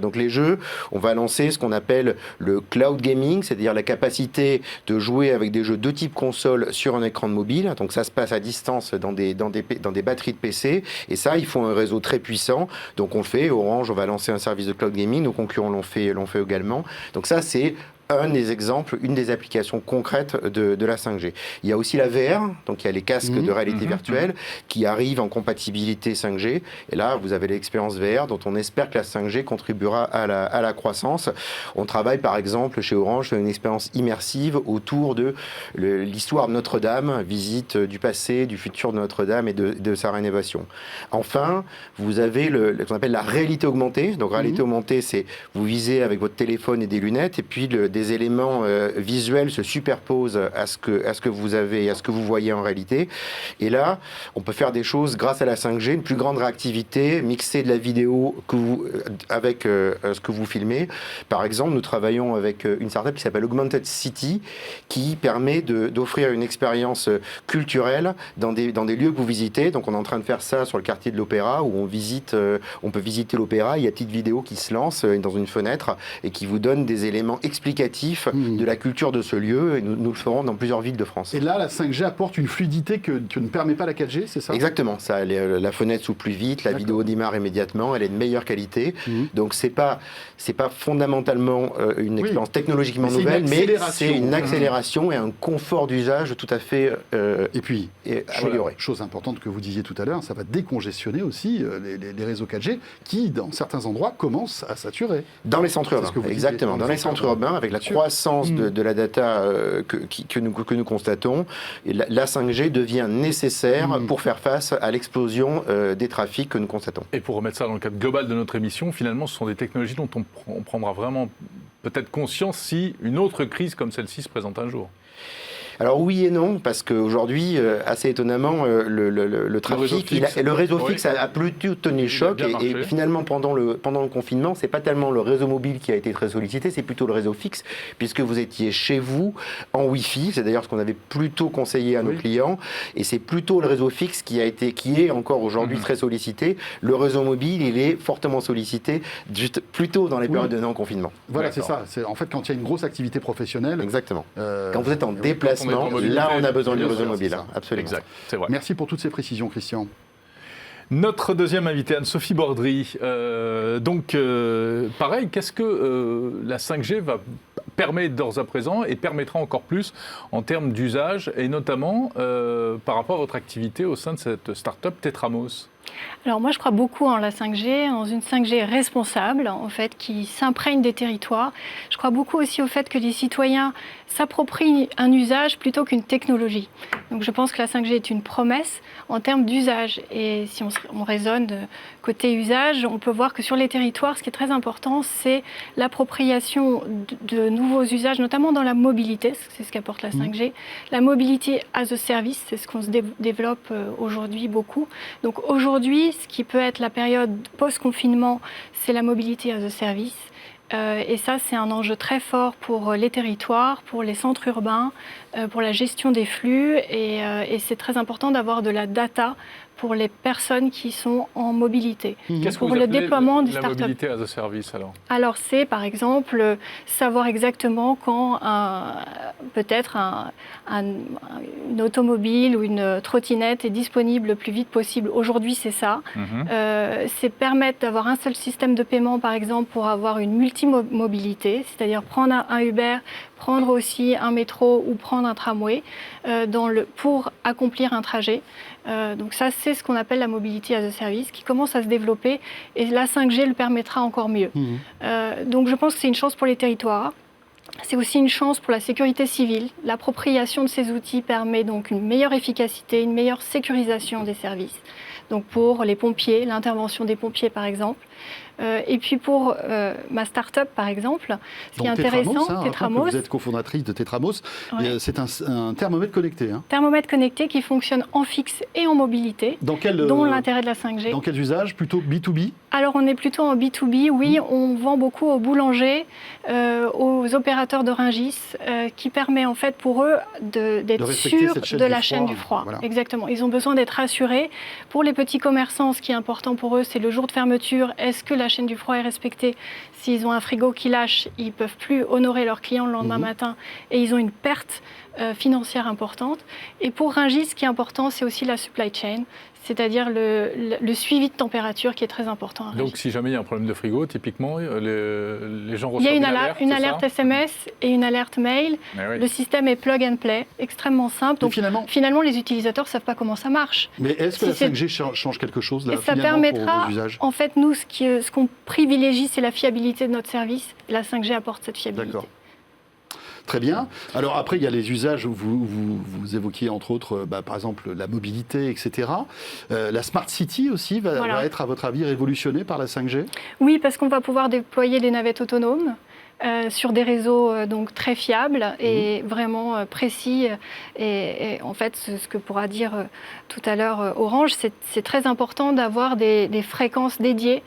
Donc, les jeux, on va lancer ce qu'on appelle le cloud gaming, c'est-à-dire la capacité de jouer avec des jeux de type console sur un écran de mobile. Donc, ça se passe à distance dans des batteries de PC. Et ça, il faut un réseau très puissant. Donc, on le fait. Orange, on va lancer un service de cloud gaming. Nos concurrents l'ont fait également. Donc, ça, c'est un des exemples, une des applications concrètes de la 5G. Il y a aussi la VR, donc il y a les casques de réalité virtuelle qui arrivent en compatibilité 5G. Et là, vous avez l'expérience VR dont on espère que la 5G contribuera à la croissance. On travaille par exemple chez Orange sur une expérience immersive autour de l'histoire de Notre-Dame, visite du passé, du futur de Notre-Dame et de sa rénovation. Enfin, vous avez ce qu'on appelle la réalité augmentée. Donc réalité augmentée, c'est vous visez avec votre téléphone et des lunettes et puis des éléments visuels se superposent à ce que vous avez et à ce que vous voyez en réalité. Et là, on peut faire des choses grâce à la 5G, une plus grande réactivité, mixer de la vidéo avec ce que vous filmez. Par exemple, nous travaillons avec une startup qui s'appelle Augmented City, qui permet d'offrir une expérience culturelle dans des lieux que vous visitez. Donc, on est en train de faire ça sur le quartier de l'Opéra, où on peut visiter l'Opéra. Il y a une petite vidéo qui se lance dans une fenêtre et qui vous donne des éléments explicatifs de la culture de ce lieu, et nous le ferons dans plusieurs villes de France. Et là, la 5G apporte une fluidité que ne permet pas la 4G, c'est ça? Exactement, la fenêtre s'ouvre plus vite, la vidéo démarre immédiatement, elle est de meilleure qualité, donc c'est pas fondamentalement une expérience technologiquement nouvelle, mais c'est une accélération et un confort d'usage tout à fait amélioré. Chose importante que vous disiez tout à l'heure, ça va décongestionner aussi les réseaux 4G qui, dans certains endroits, commencent à saturer. Dans les centres urbains, exactement, dans les centres urbains, avec la croissance de la data que nous constatons, et la 5G devient nécessaire pour faire face à l'explosion des trafics que nous constatons. Et pour remettre ça dans le cadre global de notre émission, finalement, ce sont des technologies dont on prendra vraiment peut-être conscience si une autre crise comme celle-ci se présente un jour. Alors oui et non, parce qu'aujourd'hui, assez étonnamment, le trafic, le réseau fixe a plutôt tenu le choc. Et finalement, pendant le confinement, c'est pas tellement le réseau mobile qui a été très sollicité, c'est plutôt le réseau fixe, puisque vous étiez chez vous en Wi-Fi. C'est d'ailleurs ce qu'on avait plutôt conseillé à nos clients. Et c'est plutôt le réseau fixe qui est encore aujourd'hui très sollicité. Le réseau mobile, il est fortement sollicité, plutôt dans les périodes de non-confinement. Voilà, c'est ça. En fait, quand il y a une grosse activité professionnelle. Exactement. Quand vous êtes en déplacement, là, on a besoin du réseau mobile. Absolument. Exact, c'est vrai. Merci pour toutes ces précisions, Christian. Notre deuxième invitée, Anne-Sophie Bordry. Pareil, qu'est-ce que la 5G permet d'ores à présent et permettra encore plus en termes d'usage, et notamment par rapport à votre activité au sein de cette start-up Tetramos? Alors moi, je crois beaucoup en la 5G, en une 5G responsable, en fait, qui s'imprègne des territoires. Je crois beaucoup aussi au fait que les citoyens s'approprient un usage plutôt qu'une technologie. Donc je pense que la 5G est une promesse en termes d'usage. Et si on raisonne côté usage, on peut voir que sur les territoires, ce qui est très important, c'est l'appropriation de nouveaux usages, notamment dans la mobilité, c'est ce qu'apporte la 5G. La mobilité as a service, c'est ce qu'on se développe aujourd'hui beaucoup. Donc aujourd'hui, ce qui peut être la période post-confinement, c'est la mobilité as a service. Et ça, c'est un enjeu très fort pour les territoires, pour les centres urbains, pour la gestion des flux. Et c'est très important d'avoir de la data pour les personnes qui sont en mobilité. Qu'est-ce que pour vous le appelez déploiement du la start-up. mobilité as a service alors? Alors c'est par exemple savoir exactement quand peut-être une automobile ou une trottinette est disponible le plus vite possible. Aujourd'hui c'est ça. C'est permettre d'avoir un seul système de paiement par exemple pour avoir une multimobilité, c'est-à-dire prendre un Uber, prendre aussi un métro ou prendre un tramway pour accomplir un trajet. Donc ça, c'est ce qu'on appelle la mobilité as a service qui commence à se développer et la 5G le permettra encore mieux. Donc je pense que c'est une chance pour les territoires. C'est aussi une chance pour la sécurité civile. L'appropriation de ces outils permet donc une meilleure efficacité, une meilleure sécurisation des services. Donc pour les pompiers, l'intervention des pompiers par exemple. Et puis pour ma start-up par exemple, ce qui est intéressant, Tetramos, vous êtes cofondatrice de Tetramos, c'est un thermomètre connecté. Thermomètre connecté qui fonctionne en fixe et en mobilité, dont l'intérêt de la 5G. Dans quels usages? Plutôt B2B? Alors on est plutôt en B2B, oui, on vend beaucoup aux boulangers, aux opérateurs de Rungis, qui permet en fait pour eux d'être sûrs de la chaîne du froid. Voilà. Exactement, ils ont besoin d'être rassurés. Pour les petits commerçants, ce qui est important pour eux, c'est le jour de fermeture, est-ce que la chaîne du froid est respectée? S'ils ont un frigo qui lâche, ils ne peuvent plus honorer leurs clients le lendemain matin et ils ont une perte financière importante. Et pour Rungis, ce qui est important, c'est aussi la supply chain, c'est-à-dire le suivi de température qui est très important. Donc si jamais il y a un problème de frigo, typiquement, les gens reçoivent il y a une alerte SMS et une alerte mail. Oui. Le système est plug and play, extrêmement simple. Donc finalement, les utilisateurs ne savent pas comment ça marche. Mais est-ce que la 5G change quelque chose là, ça permettra, pour vos usages? En fait, nous, ce qu'on privilégie, c'est la fiabilité de notre service. Et la 5G apporte cette fiabilité. D'accord. Très bien. Alors après, il y a les usages où vous évoquiez entre autres, par exemple, la mobilité, etc. La Smart City aussi va être, à votre avis, révolutionnée par la 5G? Oui, parce qu'on va pouvoir déployer des navettes autonomes. Sur des réseaux donc très fiables et vraiment précis. Et en fait, ce que pourra dire tout à l'heure Orange, c'est très important d'avoir des fréquences dédiées,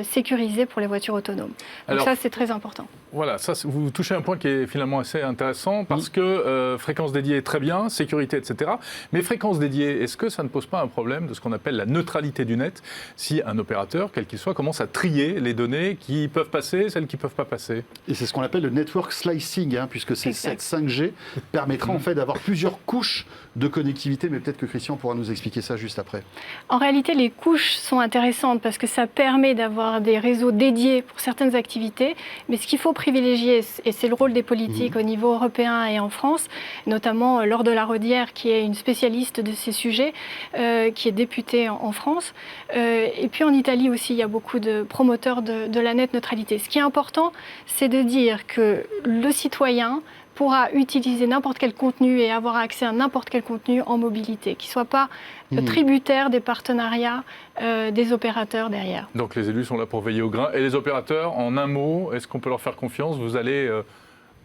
sécurisées pour les voitures autonomes. Donc ça, c'est très important. Voilà, ça, vous touchez un point qui est finalement assez intéressant parce que fréquence dédiée, très bien, sécurité, etc. Mais fréquence dédiée, est-ce que ça ne pose pas un problème de ce qu'on appelle la neutralité du net si un opérateur, quel qu'il soit, commence à trier les données qui peuvent passer, celles qui ne peuvent pas passer? Et c'est ce qu'on appelle le network slicing, puisque cette 5G permettra en fait d'avoir plusieurs couches de connectivité, mais peut-être que Christian pourra nous expliquer ça juste après. En réalité, les couches sont intéressantes parce que ça permet d'avoir des réseaux dédiés pour certaines activités, mais ce qu'il faut privilégier, et c'est le rôle des politiques au niveau européen et en France, notamment Laure de la Rodière, qui est une spécialiste de ces sujets, qui est députée en France, et puis en Italie aussi, il y a beaucoup de promoteurs de la net neutralité. Ce qui est important, c'est de dire que le citoyen pourra utiliser n'importe quel contenu et avoir accès à n'importe quel contenu en mobilité, qui ne soit pas tributaire des partenariats des opérateurs derrière. Donc les élus sont là pour veiller au grain. Et les opérateurs, en un mot, est-ce qu'on peut leur faire confiance? Vous allez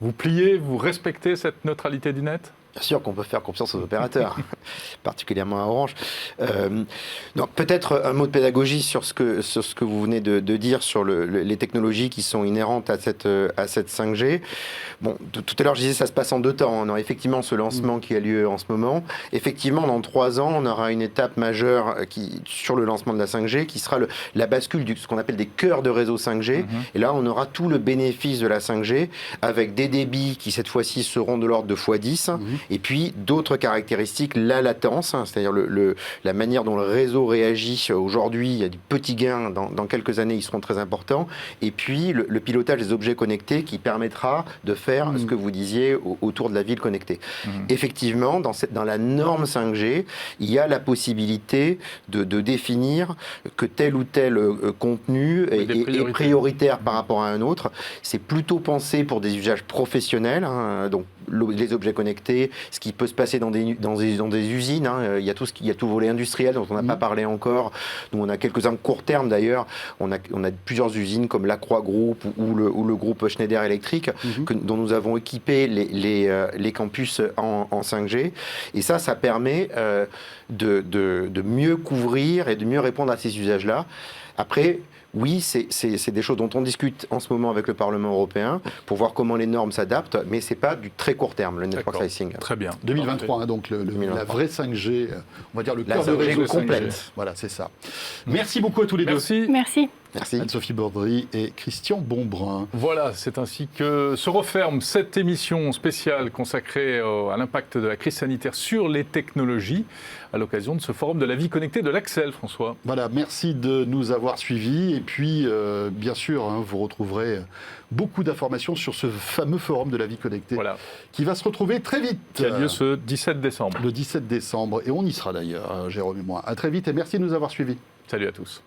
Vous pliez, vous respectez cette neutralité du net ? Bien sûr qu'on peut faire confiance aux opérateurs, particulièrement à Orange. Donc peut-être un mot de pédagogie sur ce que vous venez de dire sur les technologies qui sont inhérentes à cette 5G. Bon, tout à l'heure je disais ça se passe en 2 temps. On a effectivement ce lancement qui a lieu en ce moment. Effectivement, dans 3 ans, on aura une étape majeure sur le lancement de la 5G qui sera la bascule de ce qu'on appelle des cœurs de réseau 5G. Et là, on aura tout le bénéfice de la 5G avec des débits qui cette fois-ci seront de l'ordre de x10. Et puis d'autres caractéristiques, la latence, c'est-à-dire la manière dont le réseau réagit aujourd'hui. Il y a des petits gains, dans quelques années ils seront très importants. Et puis le pilotage des objets connectés qui permettra de faire ce que vous disiez autour de la ville connectée. Effectivement, dans la norme 5G, il y a la possibilité de définir que tel ou tel contenu est prioritaire par rapport à un autre. C'est plutôt pensé pour des usages professionnels, donc les objets connectés, ce qui peut se passer dans des usines. Il y a tout le volet industriel dont on n'a pas parlé encore. Nous, on a quelques exemples court terme d'ailleurs. On a plusieurs usines comme l'Accroix Group ou le groupe Schneider Electric dont nous avons équipé les campus en 5G. Et ça permet de mieux couvrir et de mieux répondre à ces usages-là. Après, oui, c'est des choses dont on discute en ce moment avec le Parlement européen pour voir comment les normes s'adaptent, mais ce n'est pas du très court terme, le network slicing. Très bien. 2023, donc la vraie 5G, on va dire le cœur de réseau complète. Voilà, c'est ça. Merci beaucoup à tous les deux. Merci. Merci. Anne-Sophie Baudry et Christian Bonbrun. Voilà, c'est ainsi que se referme cette émission spéciale consacrée à l'impact de la crise sanitaire sur les technologies à l'occasion de ce forum de la vie connectée de l'Axel, François. Voilà, merci de nous avoir suivis. Et puis, bien sûr, vous retrouverez beaucoup d'informations sur ce fameux forum de la vie connectée qui va se retrouver très vite. Qui a lieu ce 17 décembre. Le 17 décembre. Et on y sera d'ailleurs, Jérôme et moi. À très vite et merci de nous avoir suivis. Salut à tous.